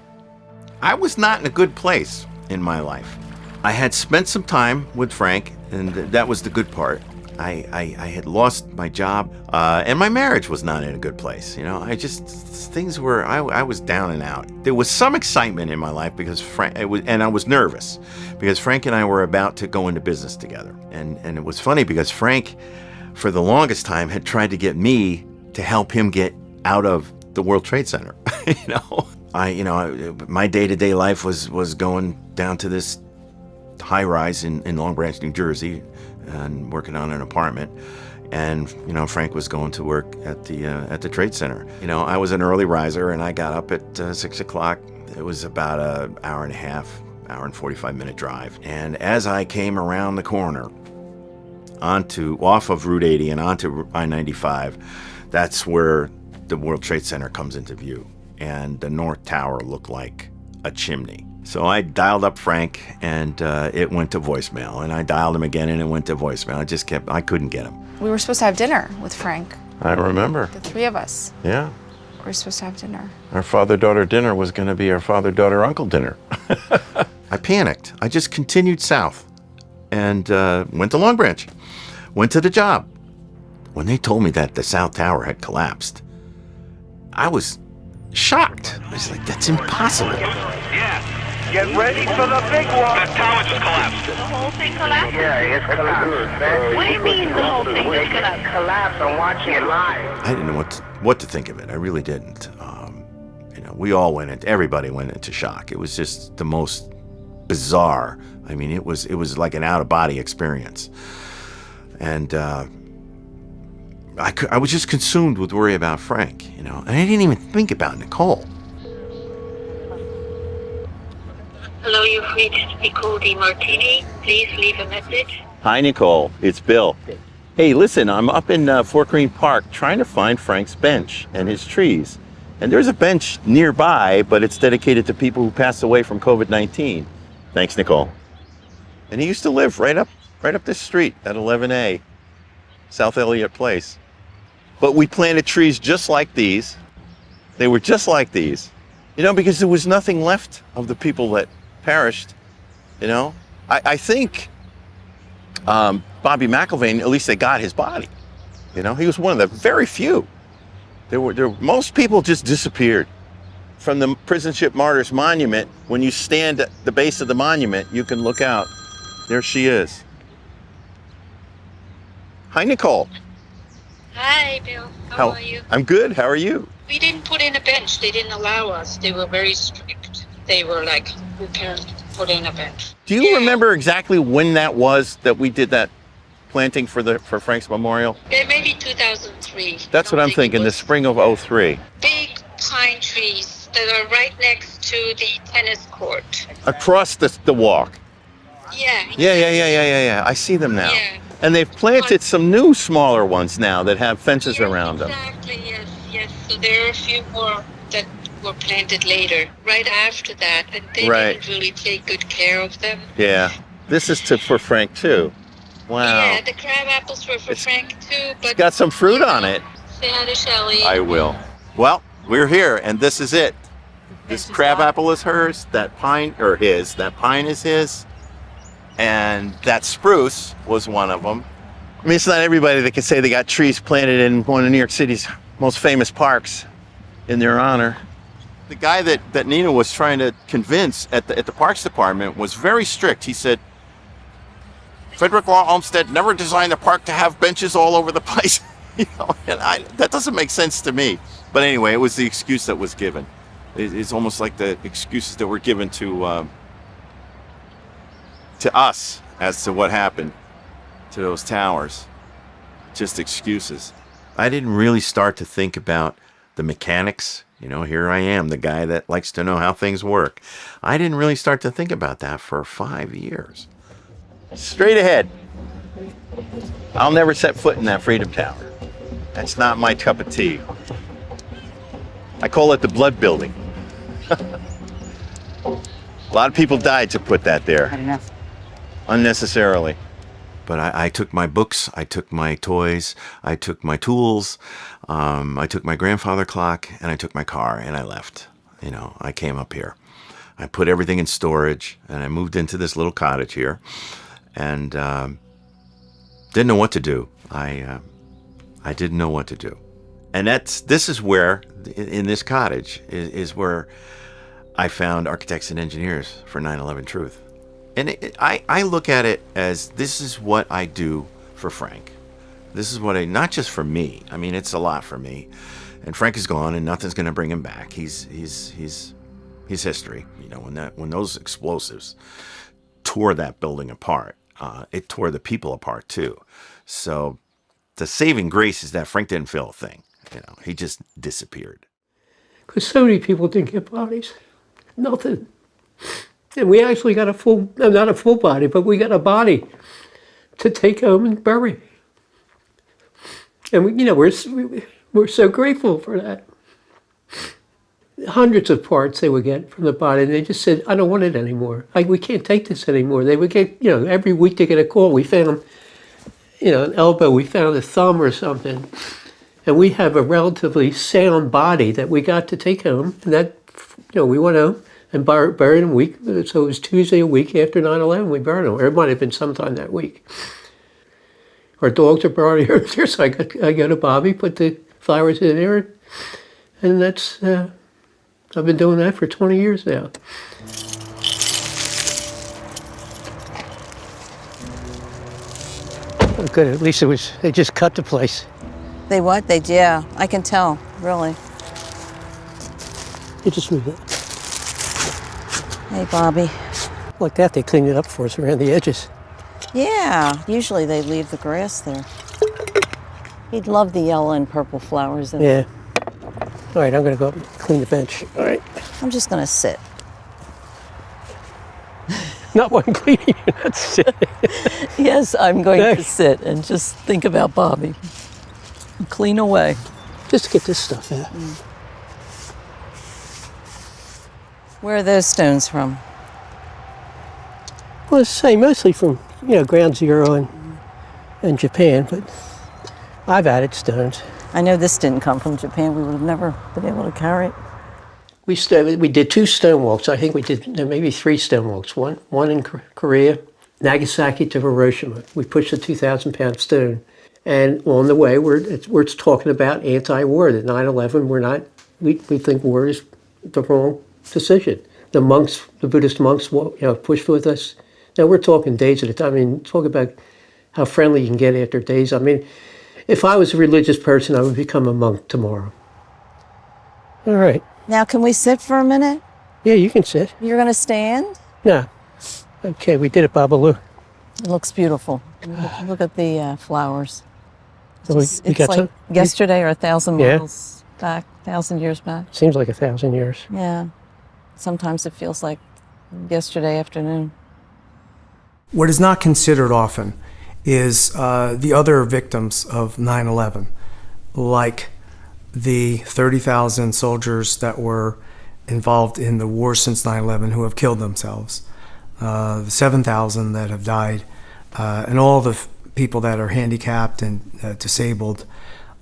I was not in a good place in my life. I had spent some time with Frank, and that was the good part. I had lost my job, and my marriage was not in a good place. I was down and out. There was some excitement in my life because and I was nervous because Frank and I were about to go into business together. And it was funny because Frank, for the longest time, had tried to get me to help him get out of the World Trade Center. My day-to-day life was going down to this high-rise in Long Branch, New Jersey, and working on an apartment. And Frank was going to work at the Trade Center. I was an early riser, and I got up at 6 o'clock. It was about an hour and a half, hour and 45-minute drive. And as I came around the corner off of Route 80 and onto I-95, that's where the World Trade Center comes into view. And the North Tower looked like a chimney. So I dialed up Frank, and it went to voicemail. And I dialed him again, and it went to voicemail. I couldn't get him. We were supposed to have dinner with Frank. I remember. The three of us. Yeah. we're supposed to have dinner. Our father-daughter dinner was going to be our father-daughter-uncle dinner. I panicked. I just continued south and went to Long Branch. Went to the job. When they told me that the South Tower had collapsed, I was shocked. I was like, that's impossible. Yeah. Get ready for the big one. The tower just collapsed. The whole thing collapsed? Yeah, it's collapsed. What do you mean the whole thing just collapsed? Collapsed. I'm watching it live. I didn't know what to think of it. I really didn't. We all everybody went into shock. It was just the most bizarre. I mean, it was like an out-of-body experience. And I was just consumed with worry about Frank, and I didn't even think about Nicole. Hello, you've reached Nicole DiMartini. Please leave a message. Hi, Nicole. It's Bill. Hey, listen, I'm up in Fort Greene Park trying to find Frank's bench and his trees. And there's a bench nearby, but it's dedicated to people who passed away from COVID-19. Thanks, Nicole. And he used to live right up this street at 11A, South Elliott Place. But we planted trees just like these. They were just like these, because there was nothing left of the people that perished, I think Bobby McIlvaine, at least they got his body. He was one of the very few. Most people just disappeared. From the Prison Ship Martyrs Monument, when you stand at the base of the monument, you can look out. There she is. Hi, Nicole. Hi, Bill. How are you? I'm good. How are you? We didn't put in a bench. They didn't allow us. They were very strict. They were like, we can't put in a bench. Do you remember exactly when that was that we did that planting for Frank's memorial? Yeah, maybe 2003. That's what I'm thinking, the spring of '03. Big pine trees that are right next to the tennis court. Across the walk. Yeah. Yeah. I see them now. Yeah. And they've planted some new smaller ones now that have fences around them. Exactly, yes. So there are a few more that were planted later, right after that, and they didn't really take good care of them. Yeah. This is for Frank too. Wow. Yeah, the crab apples were for Frank too, but it's got some fruit on it. say hi to Shelley. I will. Well, we're here, and this is it. This crab apple is hers. That pine is his. And that spruce was one of them. I mean, it's not everybody that can say they got trees planted in one of New York City's most famous parks in their honor. The guy that Nina was trying to convince at the Parks Department was very strict. He said, Frederick Law Olmsted never designed the park to have benches all over the place. That doesn't make sense to me. But anyway, it was the excuse that was given. It's almost like the excuses that were given to us as to what happened to those towers. Just excuses. I didn't really start to think about the mechanics. Here I am, the guy that likes to know how things work. I didn't really start to think about that for 5 years. Straight ahead. I'll never set foot in that Freedom Tower. That's not my cup of tea. I call it the blood building. A lot of people died to put that there. Unnecessarily. But I took my books, I took my toys, I took my tools, I took my grandfather clock, and I took my car, and I left. I came up here. I put everything in storage, and I moved into this little cottage here, and didn't know what to do. I didn't know what to do. And this is where, in this cottage, is where I found architects and engineers for 9/11 Truth. And I look at it as this is what I do for Frank. This is what not just for me. I mean, it's a lot for me. And Frank is gone, and nothing's going to bring him back. He's history. When those explosives tore that building apart, it tore the people apart too. So the saving grace is that Frank didn't feel a thing. He just disappeared. Because so many people didn't get bodies. Nothing. And we actually got not a full body, but we got a body to take home and bury. And we're so grateful for that. Hundreds of parts they would get from the body, and they just said, I don't want it anymore. We can't take this anymore. They would get, every week they get a call. We found, an elbow, we found a thumb or something. And we have a relatively sound body that we got to take home. And that, we went home and buried him a week. So it was Tuesday a week after 9/11 we buried him. Or it might have been sometime that week. Our dogs are already out there, so I go to Bobby, put the flowers in there. And that's, I've been doing that for 20 years now. Oh, good, at least they just cut the place. They what? Yeah, I can tell, really. You just move it. Hey, Bobby. Like that, they cleaned it up for us around the edges. Yeah, usually they leave the grass there. He'd love the yellow and purple flowers. Yeah. All right, I'm going to go up and clean the bench. All right. I'm just going to sit. Not one cleaning, you're not sitting. Yes, I'm going to sit and just think about Bobby. Clean away. Just get this stuff out. Where are those stones from? Well, it's the same, mostly from, Ground Zero and Japan, but I've added stones. I know this didn't come from Japan. We would have never been able to carry it. We did 2 stone walks. I think we did maybe 3 stone walks. One in Korea, Nagasaki to Hiroshima. We pushed a 2,000-pound stone. And on the way, we're talking about anti-war. That 9/11, we think war is the wrong decision. The Buddhist monks, pushed with us. Now we're talking days at a time. I mean, talk about how friendly you can get after days. I mean, if I was a religious person, I would become a monk tomorrow. All right. Now, can we sit for a minute? Yeah, you can sit. You're going to stand? No. Okay, we did it, Babalu. It looks beautiful. Look at the flowers. So it's got like some? yesterday or 1,000 miles back, 1,000 years back. Seems like 1,000 years. Yeah. Sometimes it feels like yesterday afternoon. What is not considered often is the other victims of 9/11, like the 30,000 soldiers that were involved in the war since 9/11 who have killed themselves, the 7,000 that have died, and all the people that are handicapped and disabled,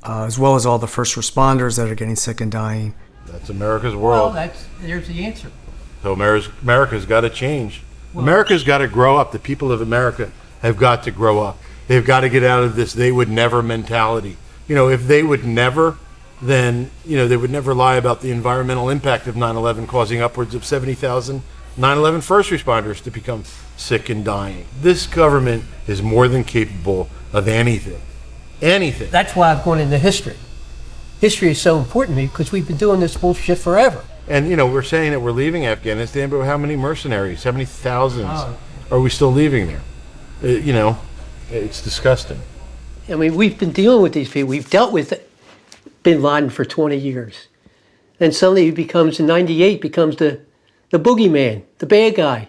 as well as all the first responders that are getting sick and dying. That's America's world. Well, there's the answer. So America's got to change. America's got to grow up. The people of America have got to grow up. They've got to get out of this "they would never" mentality. If they would never, then they would never lie about the environmental impact of 9/11, causing upwards of 70,000 9/11 first responders to become sick and dying. This government is more than capable of anything. Anything. That's why I've gone into history. History is so important to me because we've been doing this bullshit forever. And we're saying that we're leaving Afghanistan, but how many mercenaries, how many thousands are we still leaving there? It's disgusting. I mean, we've been dealing with these people. We've dealt with bin Laden for 20 years. Then suddenly he becomes, in 98, becomes the boogeyman, the bad guy.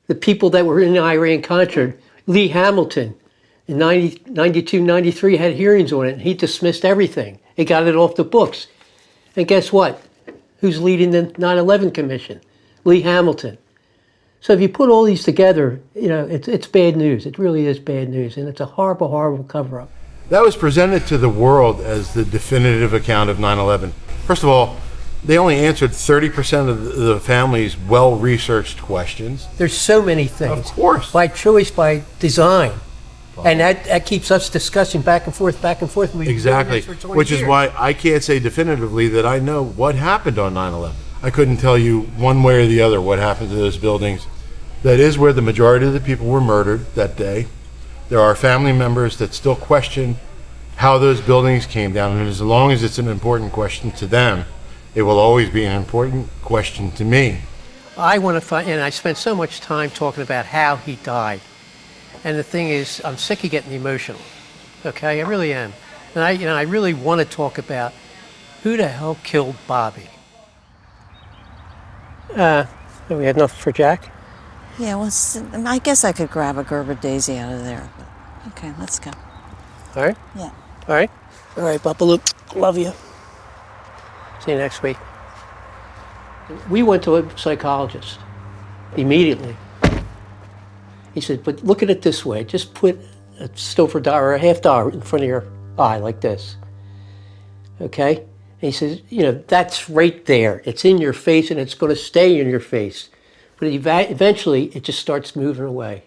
The people that were in Iran-Contra, Lee Hamilton, in 92, 93 had hearings on it, and he dismissed everything. He got it off the books. And guess what? Who's leading the 9/11 Commission? Lee Hamilton. So if you put all these together, it's bad news. It really is bad news, and it's a horrible, horrible cover-up. That was presented to the world as the definitive account of 9/11. First of all, they only answered 30% of the family's well-researched questions. There's so many things. Of course. By choice, by design. And that keeps us discussing back and forth. Exactly. Which is why I can't say definitively that I know what happened on 9/11. I couldn't tell you one way or the other what happened to those buildings. That is where the majority of the people were murdered that day. There are family members that still question how those buildings came down, and as long as it's an important question to them, it will always be an important question to me. I want to find, and I spent so much time talking about how he died. And the thing is, I'm sick of getting emotional. Okay, I really am. And I really want to talk about who the hell killed Bobby. We had nothing for Jack? Yeah, well, I guess I could grab a Gerber Daisy out of there. But okay, let's go. All right? Yeah. All right? All right, Babalu. Love you. See you next week. We went to a psychologist immediately. He said, but look at it this way. Just put a silver dollar or a $50 in front of your eye like this. okay? And he says, that's right there. It's in your face and it's going to stay in your face. But eventually it just starts moving away.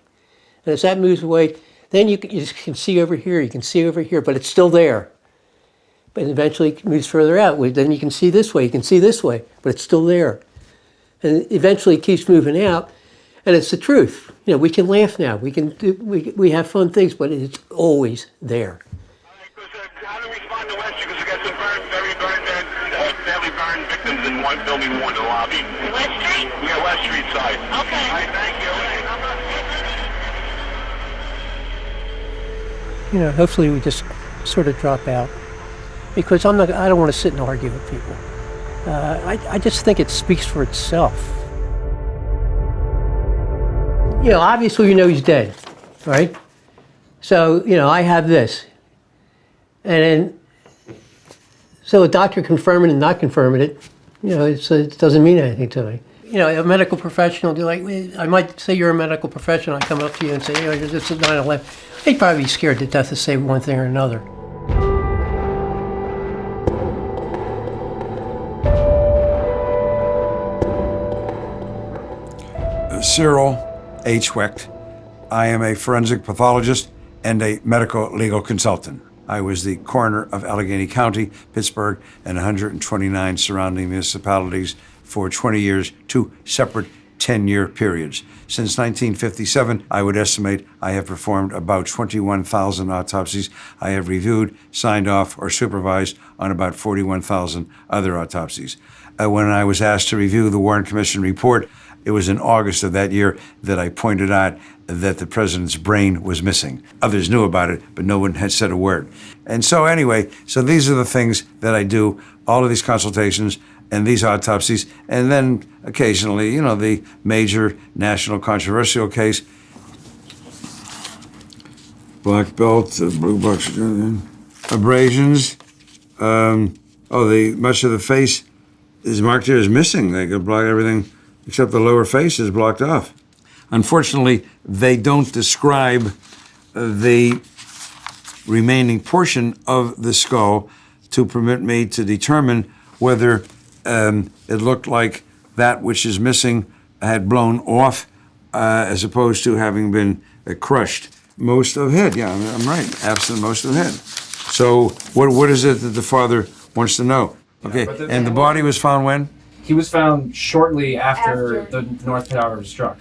And as that moves away, then you just can see over here, you can see over here, but it's still there. But eventually it moves further out. Then you can see this way, you can see this way, but it's still there. And eventually it keeps moving out, and it's the truth. We can laugh now, we have fun things, but it's always there. How to respond to West Street, because we got some very badly burned victims in one building, one in the lobby. West Street? Yeah, West Street side. Okay. All right, thank you. Hopefully we just sort of drop out, because I don't want to sit and argue with people. I just think it speaks for itself. Obviously he's dead, right? So, I have this. And then, so a doctor confirming and not confirming it, it doesn't mean anything to me. A medical professional, I might say you're a medical professional, I come up to you and say, this is 9/11. They'd probably be scared to death to say one thing or another. Cyril H. Wecht. I am a forensic pathologist and a medical legal consultant. I was the coroner of Allegheny County, Pittsburgh, and 129 surrounding municipalities for 20 years, 2 separate 10-year periods. Since 1957, I would estimate I have performed about 21,000 autopsies. I have reviewed, signed off, or supervised on about 41,000 other autopsies. When I was asked to review the Warren Commission report, it was in August of that year that I pointed out that the president's brain was missing. Others knew about it, but no one had said a word. And so anyway, these are the things that I do, all of these consultations and these autopsies, and then occasionally, the major national controversial case. Black belt, blue box, abrasions. Much of the face is marked here as missing. They could block everything except the lower face is blocked off. Unfortunately, they don't describe the remaining portion of the skull to permit me to determine whether it looked like that which is missing had blown off as opposed to having been crushed. Most of head, yeah, I'm right, absent most of head. So what is it that the father wants to know? Okay, and the body was found when? He was found shortly after the North Tower was struck.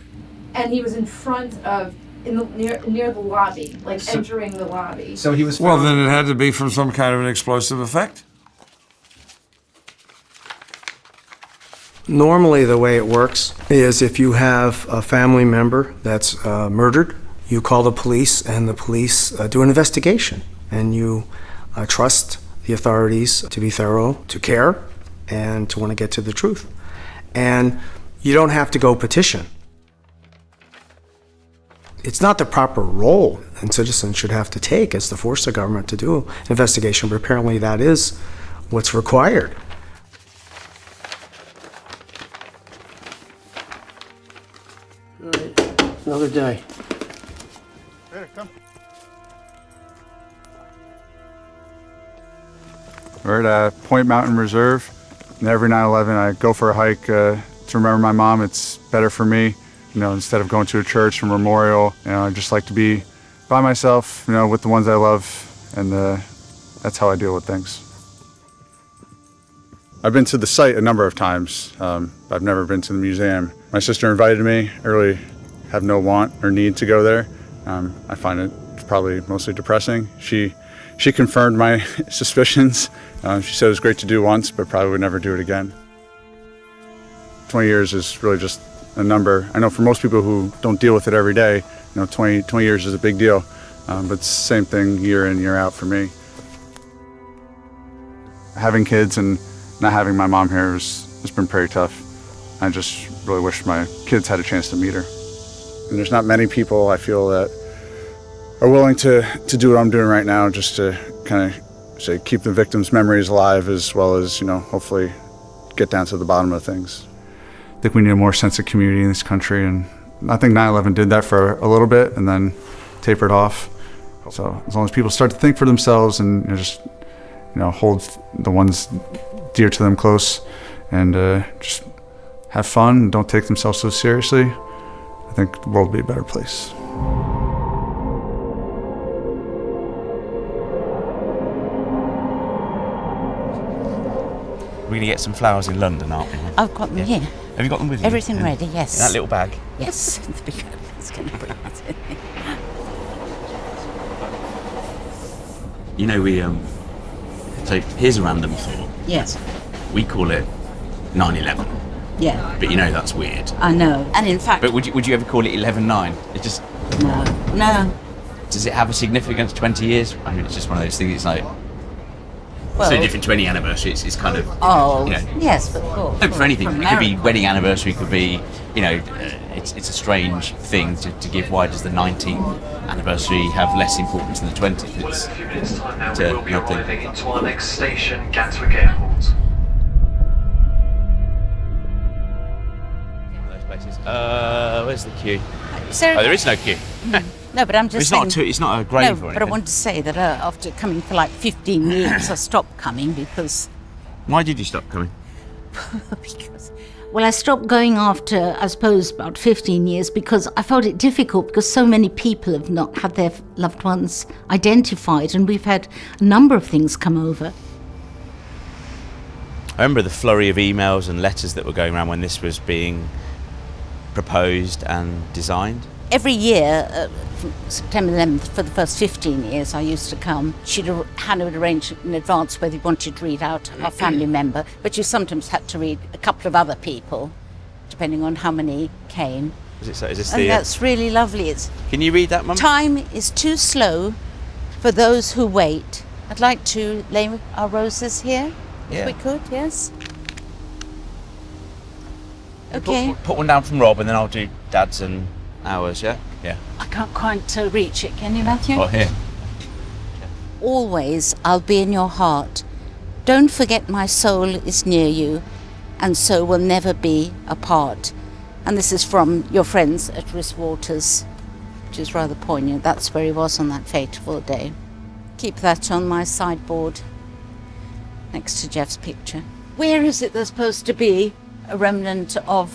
And he was in front of, near the lobby, entering the lobby. So he was found. Well, then it had to be from some kind of an explosive effect. Normally the way it works is if you have a family member that's murdered, you call the police and the police do an investigation. And you trust the authorities to be thorough, to care, and to want to get to the truth. And you don't have to go petition. It's not the proper role a citizen should have to take as to force the government to do an investigation, but apparently that is what's required. All right, another day. Here, come. We're at Point Mountain Reserve, and every 9/11 I go for a hike to remember my mom. It's better for me, instead of going to a church or memorial. I just like to be by myself, with the ones I love, and that's how I deal with things. I've been to the site a number of times. I've never been to the museum. My sister invited me. I really have no want or need to go there. I find it probably mostly depressing. She confirmed my suspicions. She said it was great to do once, but probably would never do it again. 20 years is really just a number. I know for most people who don't deal with it every day, 20 years is a big deal, but it's the same thing year in, year out for me. Having kids and not having my mom here has been pretty tough. I just really wish my kids had a chance to meet her. And there's not many people I feel that are willing to do what I'm doing right now, just to kind of say keep the victims' memories alive, as well as hopefully get down to the bottom of things. I think we need a more sense of community in this country, and I think 9/11 did that for a little bit and then tapered off. So as long as people start to think for themselves and just hold the ones dear to them close, and just have fun. Don't take themselves so seriously. I think the world will be a better place. We're going to get some flowers in London, aren't we? I've got them here. Have you got them with you? Everything ready, yes. In that little bag? Yes. It's going to bring it in. You know, so here's a random thought. Yes. We call it 9/11. Yeah. But you know that's weird. I know. And in fact... But would you ever call it 11/9? It just... No. Does it have a significance, 20 years? I mean, it's just one of those things, it's like... Well, so different to any anniversary, it's kind of... Yes, but of course. For anything. It could be wedding anniversary, it could be, it's a strange thing to give. Why does the 19th anniversary have less importance than the 20th? It's time now. We will be arriving into our next station, Gatwick Airport. Where's the queue? There is no queue. No, but I'm just saying... It's not a grave or anything. But I want to say that after coming for like 15 years, I stopped coming because... Why did you stop coming? Well, I stopped going after, I suppose, about 15 years because I felt it difficult because so many people have not had their loved ones identified, and we've had a number of things come over. I remember the flurry of emails and letters that were going around when this was being proposed and designed. Every year, from September 11th, for the first 15 years, I used to come. Hannah would arrange in advance whether you wanted to read out a family member, but you sometimes had to read a couple of other people, depending on how many came. Is this and that's really lovely. Can you read that, Mum? Time is too slow for those who wait. I'd like to lay our roses here, if we could, yes? Okay. Put one down from Rob, and then I'll do Dad's and ours, yeah? Yeah. I can't quite reach it, can you, Matthew? Oh, here. Always I'll be in your heart. Don't forget my soul is near you, and so we'll never be apart. And this is from your friends at Rhys Waters, which is rather poignant. That's where he was on that fateful day. Keep that on my sideboard, next to Jeff's picture. Where is it there's supposed to be a remnant of...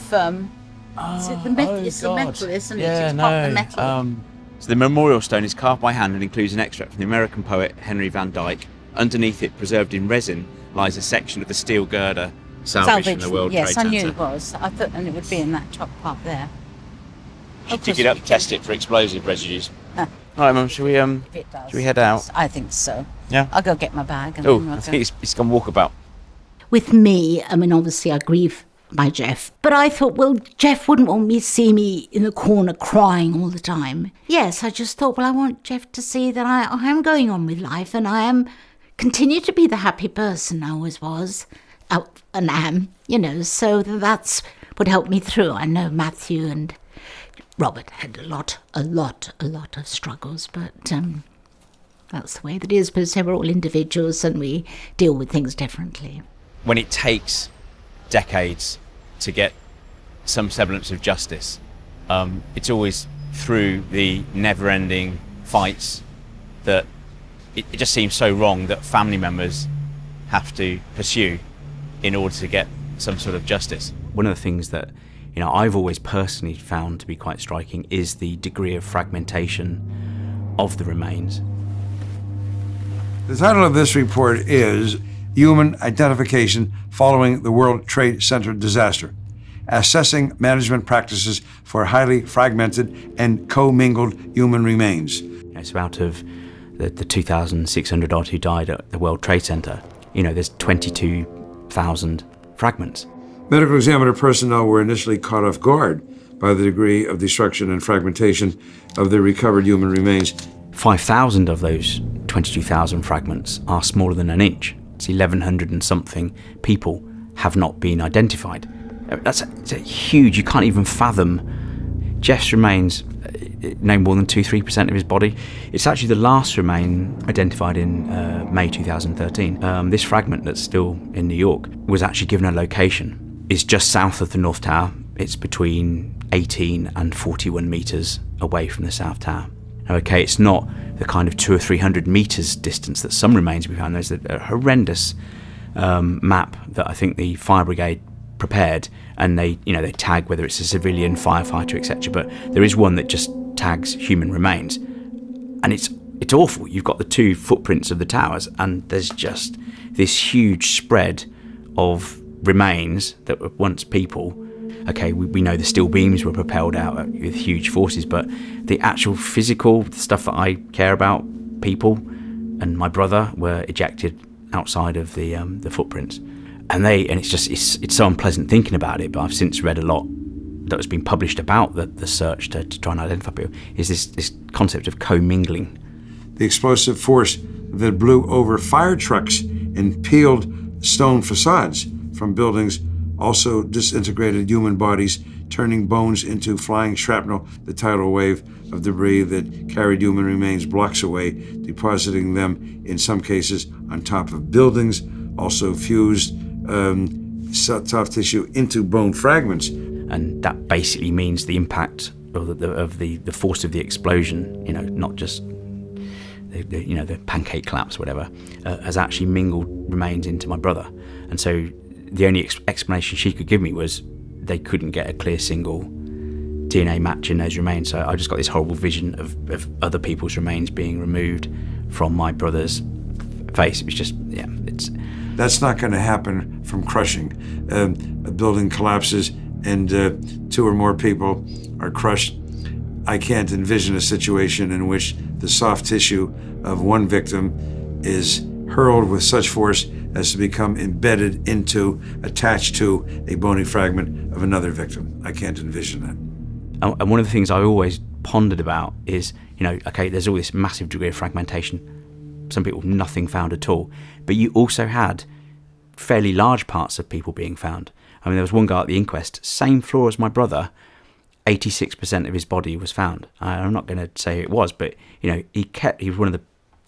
it's the metal, isn't it? Yeah, it's part of the metal. So the memorial stone is carved by hand and includes an extract from the American poet Henry Van Dyke. Underneath it, preserved in resin, lies a section of the steel girder salvaged from the World Trade Center. Yes, I knew it was. I thought, and it would be in that top part there. Should dig it up, test it for explosive residues. All right, Mum, should we head out? I think so. Yeah? I'll go get my bag. And I think it's gone walkabout. With me, I mean, obviously I grieve by Jeff. But I thought, well, Jeff wouldn't want me to see me in the corner crying all the time. Yes, I just thought, well, I want Jeff to see that I am going on with life and I am continue to be the happy person I always was and am, so that's what helped me through. I know Matthew and Robert had a lot of struggles, but that's the way that it is, because we're all individuals and we deal with things differently. When it takes decades to get some semblance of justice, it's always through the never-ending fights that it just seems so wrong that family members have to pursue in order to get some sort of justice. One of the things that I've always personally found to be quite striking is the degree of fragmentation of the remains. The title of this report is Human Identification Following the World Trade Center Disaster, Assessing Management Practices for Highly Fragmented and Co-mingled Human Remains. So out of the 2,600 odd who died at the World Trade Center, there's 22,000 fragments. Medical examiner personnel were initially caught off guard by the degree of destruction and fragmentation of the recovered human remains. 5,000 of those 22,000 fragments are smaller than an inch. It's 1,100 and something people have not been identified. That's huge. You can't even fathom. Jeff's remains no more than 2-3% of his body. It's actually the last remain identified in May 2013. This fragment that's still in New York was actually given a location. It's just south of the North Tower. It's between 18 and 41 meters away from the South Tower. Okay, it's not the kind of 200 or 300 meters distance that some remains we found. There's a horrendous map that I think the fire brigade prepared, and they tag whether it's a civilian, firefighter, etc. But there is one that just tags human remains, and it's awful. You've got the 2 footprints of the towers, and there's just this huge spread of remains that were once people. Okay, we know the steel beams were propelled out with huge forces, but the actual physical stuff that I care about, people and my brother, were ejected outside of the footprints, and it's so unpleasant thinking about it. But I've since read a lot that has been published about the search to try and identify people. Is this concept of commingling? The explosive force that blew over fire trucks and peeled stone facades from buildings also disintegrated human bodies, turning bones into flying shrapnel, the tidal wave of debris that carried human remains blocks away, depositing them, in some cases, on top of buildings, also fused soft tissue into bone fragments. And that basically means the impact of the force of the explosion, not just the pancake collapse, whatever, has actually mingled remains into my brother. And so the only explanation she could give me was they couldn't get a clear single DNA match in those remains. So I just got this horrible vision of other people's remains being removed from my brother's face. It was just, That's not going to happen from crushing. A building collapses and 2 or more people are crushed. I can't envision a situation in which the soft tissue of one victim is hurled with such force as to become embedded into, attached to a bony fragment of another victim. I can't envision that. And one of the things I always pondered about is, okay, there's all this massive degree of fragmentation. Some people, nothing found at all. But you also had fairly large parts of people being found. I mean, there was one guy at the inquest, same floor as my brother, 86% of his body was found. I'm not going to say who it was, but he was one of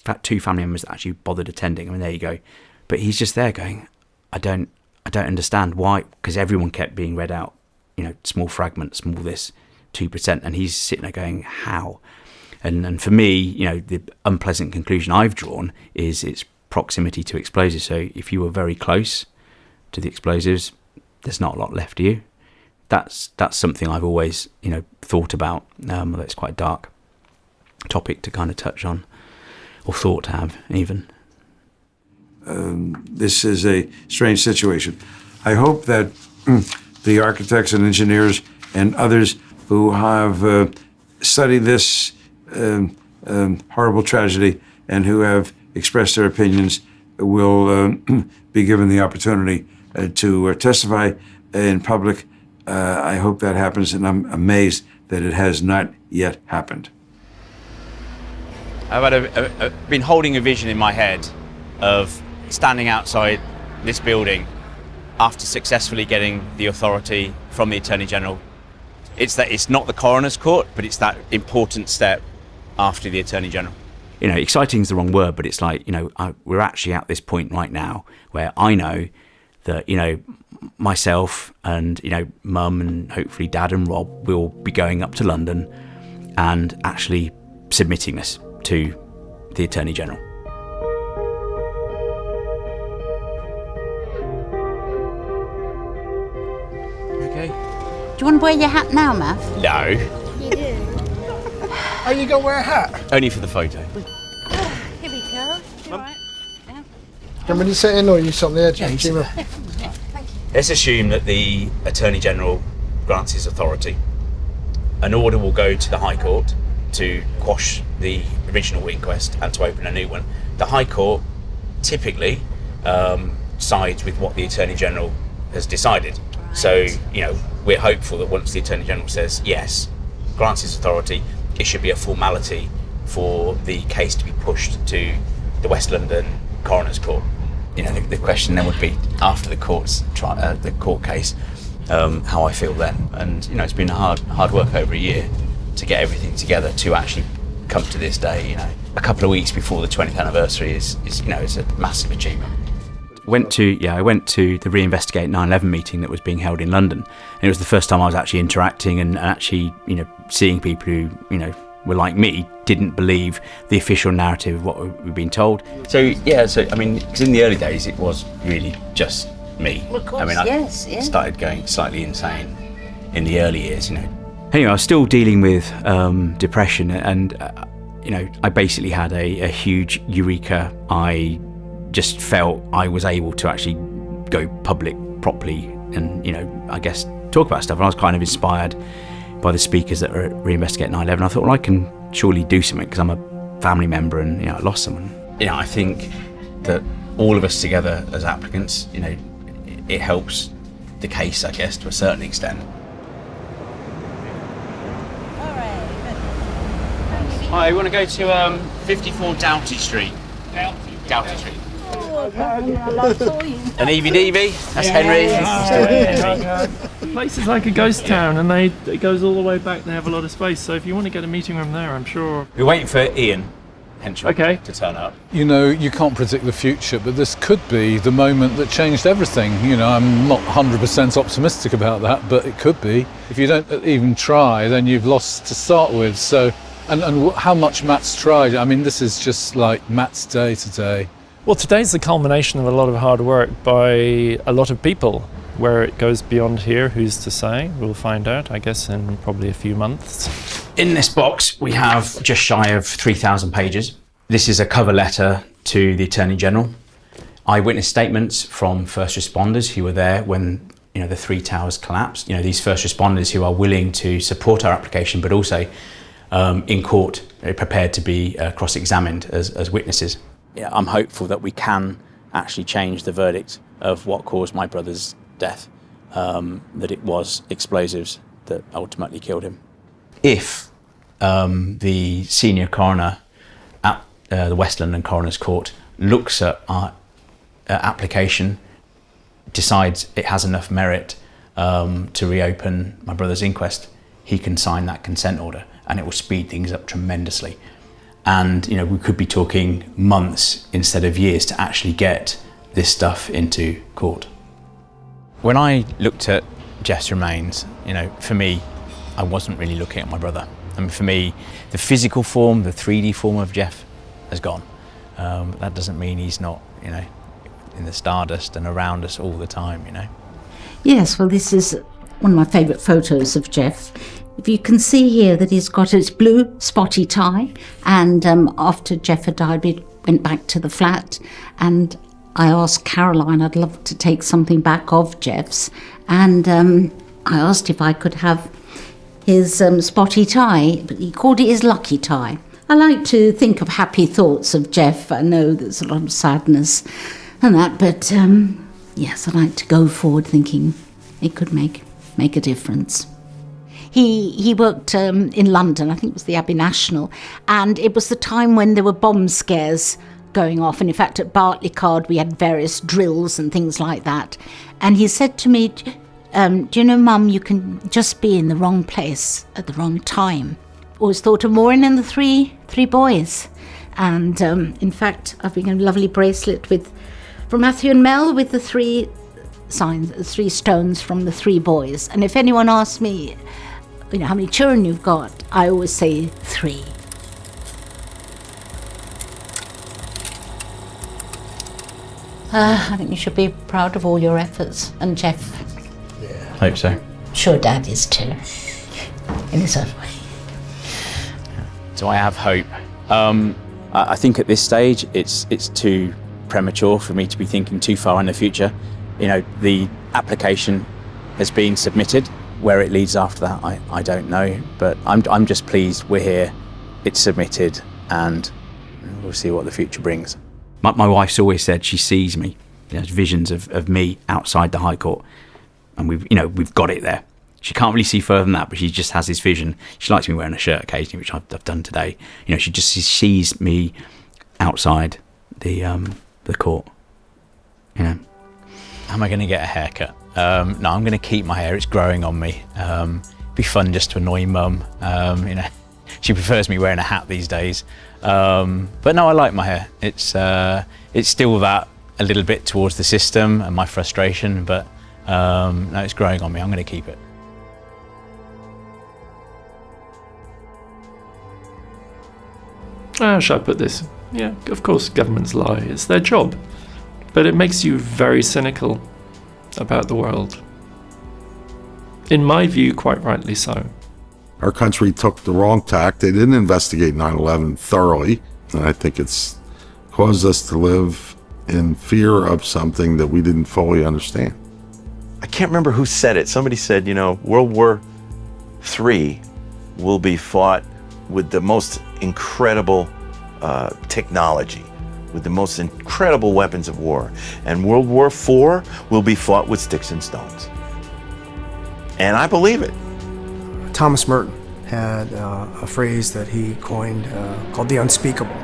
the 2 family members that actually bothered attending. I mean, there you go. But he's just there going, I don't understand why, because everyone kept being read out, small fragment, small this, 2%, and he's sitting there going, how? And for me, the unpleasant conclusion I've drawn is its proximity to explosives. So if you were very close to the explosives, there's not a lot left of you. That's something I've always, thought about, although it's quite a dark topic to kind of touch on, or thought to have, even. This is a strange situation. I hope that the architects and engineers and others who have studied this horrible tragedy and who have expressed their opinions will be given the opportunity to testify in public. I hope that happens, and I'm amazed that it has not yet happened. I've been holding a vision in my head of standing outside this building after successfully getting the authority from the Attorney General. It's not the coroner's court, but it's that important step after the Attorney General. Exciting is the wrong word, but it's like, we're actually at this point right now where I know that, myself and, Mum and hopefully Dad and Rob will be going up to London and actually submitting this to the Attorney General. Do you want to wear your hat now, Mav? No, You do. Are you gonna wear a hat? only for the photo. Here we go. All right. Do you want me to sit in or you sit on the edge? Jimmy? Let's assume that the Attorney General grants his authority. An order will go to the High Court to quash the original inquest and to open a new one. The High Court typically sides with what the Attorney General has decided. Right. So, we're hopeful that once the Attorney General says yes, grants his authority, it should be a formality for the case to be pushed to the West London Coroner's Court. The question then would be, after the court case, how I feel then. And it's been hard work over a year to get everything together to actually come to this day. A couple of weeks before the 20th anniversary is a massive achievement. I went to the Reinvestigate 9/11 meeting that was being held in London, and it was the first time I was actually interacting and actually seeing people who were like me, didn't believe the official narrative of what we've been told. So yeah, I mean, because in the early days it was really just me. Of course, I mean, I yes, yeah. started going slightly insane in the early years, you know. Anyway, I was still dealing with depression, and you know, I basically had a huge eureka. I just felt I was able to actually go public properly and, you know, I guess talk about stuff. And I was kind of inspired by the speakers that were reinvestigating 9/11. I thought, well, I can surely do something because I'm a family member and, you know, I lost someone. You know, I think that all of us together as applicants, you know, it helps the case, I guess, to a certain extent. Hi, we want to go to 54 Doughty Street. Doughty Street. An EVDV, that's Henry. The place is like a ghost town, and it goes all the way back. They have a lot of space, so if you want to get a meeting room there, I'm sure. We're waiting for Ian Henschel to turn up. You know, you can't predict the future, but this could be the moment that changed everything. You know, I'm not 100% optimistic about that, but it could be. If you don't even try, then you've lost to start with. So, and how much Matt's tried. I mean, this is just like Matt's day today. Well, today's the culmination of a lot of hard work by a lot of people. Where it goes beyond here, who's to say? We'll find out, I guess, in probably a few months. In this box, we have just shy of 3,000 pages. This is a cover letter to the Attorney General. Eyewitness statements from first responders who were there when, you know, the 3 towers collapsed. You know, these first responders who are willing to support our application, but also in court, prepared to be cross-examined as witnesses. Yeah, I'm hopeful that we can actually change the verdict of what caused my brother's death, that it was explosives that ultimately killed him. If the senior coroner at the West London Coroner's Court looks at our application, decides it has enough merit to reopen my brother's inquest, he can sign that consent order, and it will speed things up tremendously. And, you know, we could be talking months instead of years to actually get this stuff into court. When I looked at Jeff's remains, you know, for me, I wasn't really looking at my brother. I mean, for me, the physical form, the 3D form of Jeff has gone. That doesn't mean he's not, you know, in the stardust and around us all the time, you know. Yes, well, this is one of my favourite photos of Jeff. If you can see here that he's got his blue spotty tie, and after Jeff had died, we went back to the flat, and I asked Caroline, I'd love to take something back of Jeff's, and I asked if I could have his spotty tie, but he called it his lucky tie. I like to think of happy thoughts of Jeff. I know there's a lot of sadness and that, but yes, I like to go forward thinking it could make a difference. He worked in London, I think it was the Abbey National, and it was the time when there were bomb scares going off, and in fact at Bartleycard we had various drills and things like that. And he said to me, do you know, Mum, you can just be in the wrong place at the wrong time. Always thought of Maureen and the three boys. And in fact, I've been a lovely bracelet from Matthew and Mel with the 3 signs, 3 stones from the 3 boys. And if anyone asks me, you know, how many children you've got, I always say 3. I think you should be proud of all your efforts, and Jeff. Yeah. Hope so. Sure, Dad is too, in his own way. Do I have hope? I think at this stage it's too premature for me to be thinking too far in the future. You know, the application has been submitted. Where it leads after that, I don't know. But I'm just pleased we're here. It's submitted, and we'll see what the future brings. My wife's always said she sees me. You know, visions of me outside the High Court, and we've got it there. She can't really see further than that, but she just has this vision. She likes me wearing a shirt occasionally, which I've done today. You know, she just sees me outside the court. You know, am I going to get a haircut? No, I'm going to keep my hair. It's growing on me. It'd be fun just to annoy Mum. You know, she prefers me wearing a hat these days. But no, I like my hair. It's still that a little bit towards the system and my frustration, but no, it's growing on me. I'm going to keep it. How should I put this? Yeah, of course governments lie, it's their job. But it makes you very cynical about the world. In my view, quite rightly so. Our country took the wrong tack. They didn't investigate 9/11 thoroughly, and I think it's caused us to live in fear of something that we didn't fully understand. I can't remember who said it. Somebody said, World War III will be fought with the most incredible technology, with the most incredible weapons of war. And World War IV will be fought with sticks and stones. And I believe it. Thomas Merton had a phrase that he coined called the unspeakable.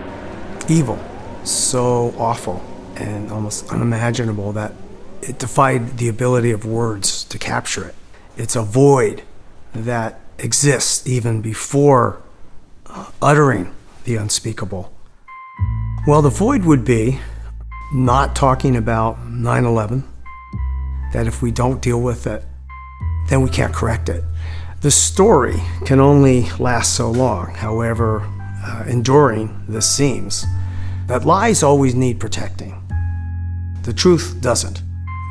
Evil, so awful and almost unimaginable that it defied the ability of words to capture it. It's a void that exists even before uttering the unspeakable. Well, the void would be not talking about 9/11, that if we don't deal with it, then we can't correct it. The story can only last so long, however enduring this seems, that lies always need protecting. The truth doesn't.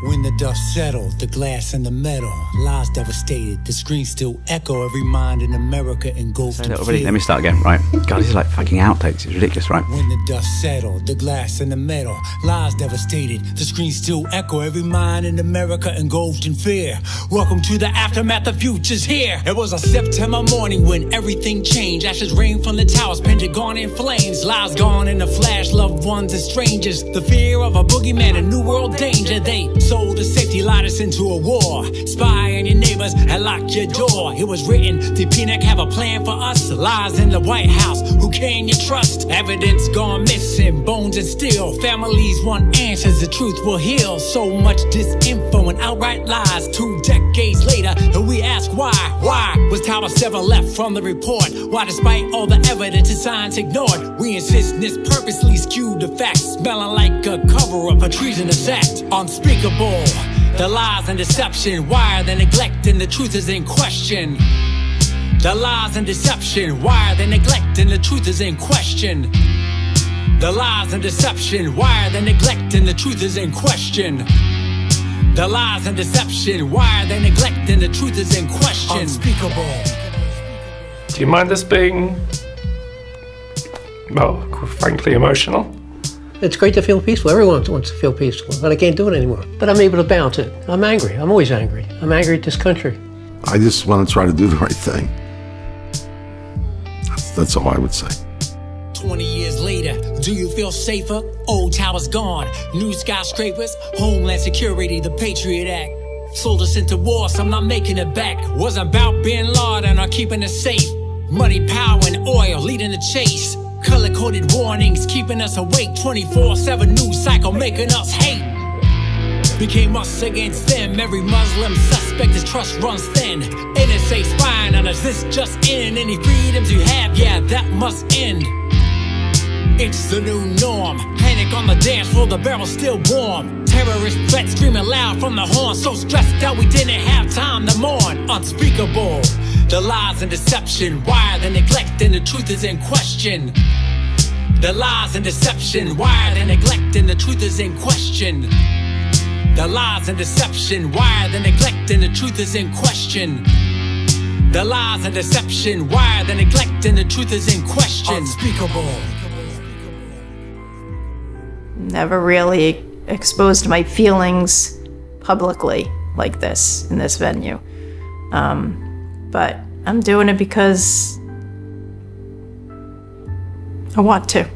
When the dust settled, the glass and the metal, lies devastated, the screens still echo, every mind in America engulfed in fear. Let me start again, right? God, this is like fucking outtakes, it's ridiculous, right? When the dust settled, the glass and the metal, lies devastated, the screens still echo, every mind in America engulfed in fear. Welcome to the aftermath, the future's here. It was a September morning when everything changed. Ashes rained from the towers, Pentagon in flames, lives gone in a flash, loved ones and strangers. The fear of a boogeyman, a new world danger. They sold a safety, lied us into a war. Spy on your neighbors and lock your door. It was written, did PNAC have a plan for us? Lies in the White House, who can you trust? Evidence gone missing, bones and steel. Families want answers, the truth will heal. So much disinfo and outright lies. 2 decades later, and we ask why? Why was Tower 7 left from the report? Why, despite all the evidence and science ignored, we insist this purposely skewed the facts, smelling like a cover-up, a treasonous act. Unspeakable. The lies and deception, why the neglect and the truth is in question. The lies and deception, why the neglect and the truth is in question. The lies and deception, why the neglect and the truth is in question. The lies and deception, why the neglect and the truth is in question. Unspeakable. Do you mind this being, well, frankly emotional? It's great to feel peaceful. Everyone wants to feel peaceful, but I can't do it anymore. But I'm able to balance it. I'm angry. I'm always angry. I'm angry at this country. I just want to try to do the right thing. That's all I would say. 20 years later, do you feel safer? Old towers gone, new skyscrapers, Homeland Security, the Patriot Act. Sold us into war, so I'm not making it back. Wasn't about Bin Laden or keeping it safe. Money, power, and oil leading the chase. Color-coded warnings keeping us awake. 24/7 news cycle making us hate. Became us against them. Every Muslim suspect, his trust runs thin. NSA spying on us, this just in. Any freedoms you have, yeah, that must end. It's the new norm. Panic on the dance floor, the barrel's still warm. Terrorist threats screaming loud from the horn. So stressed out we didn't have time to mourn. Unspeakable. The lies and deception, why the neglect and the truth is in question. The lies and deception, why the neglect and the truth is in question. The lies and deception, why the neglect and the truth is in question. The lies and deception, why the neglect and the truth is in question. Unspeakable. Never really exposed my feelings publicly like this in this venue. But I'm doing it because I want to.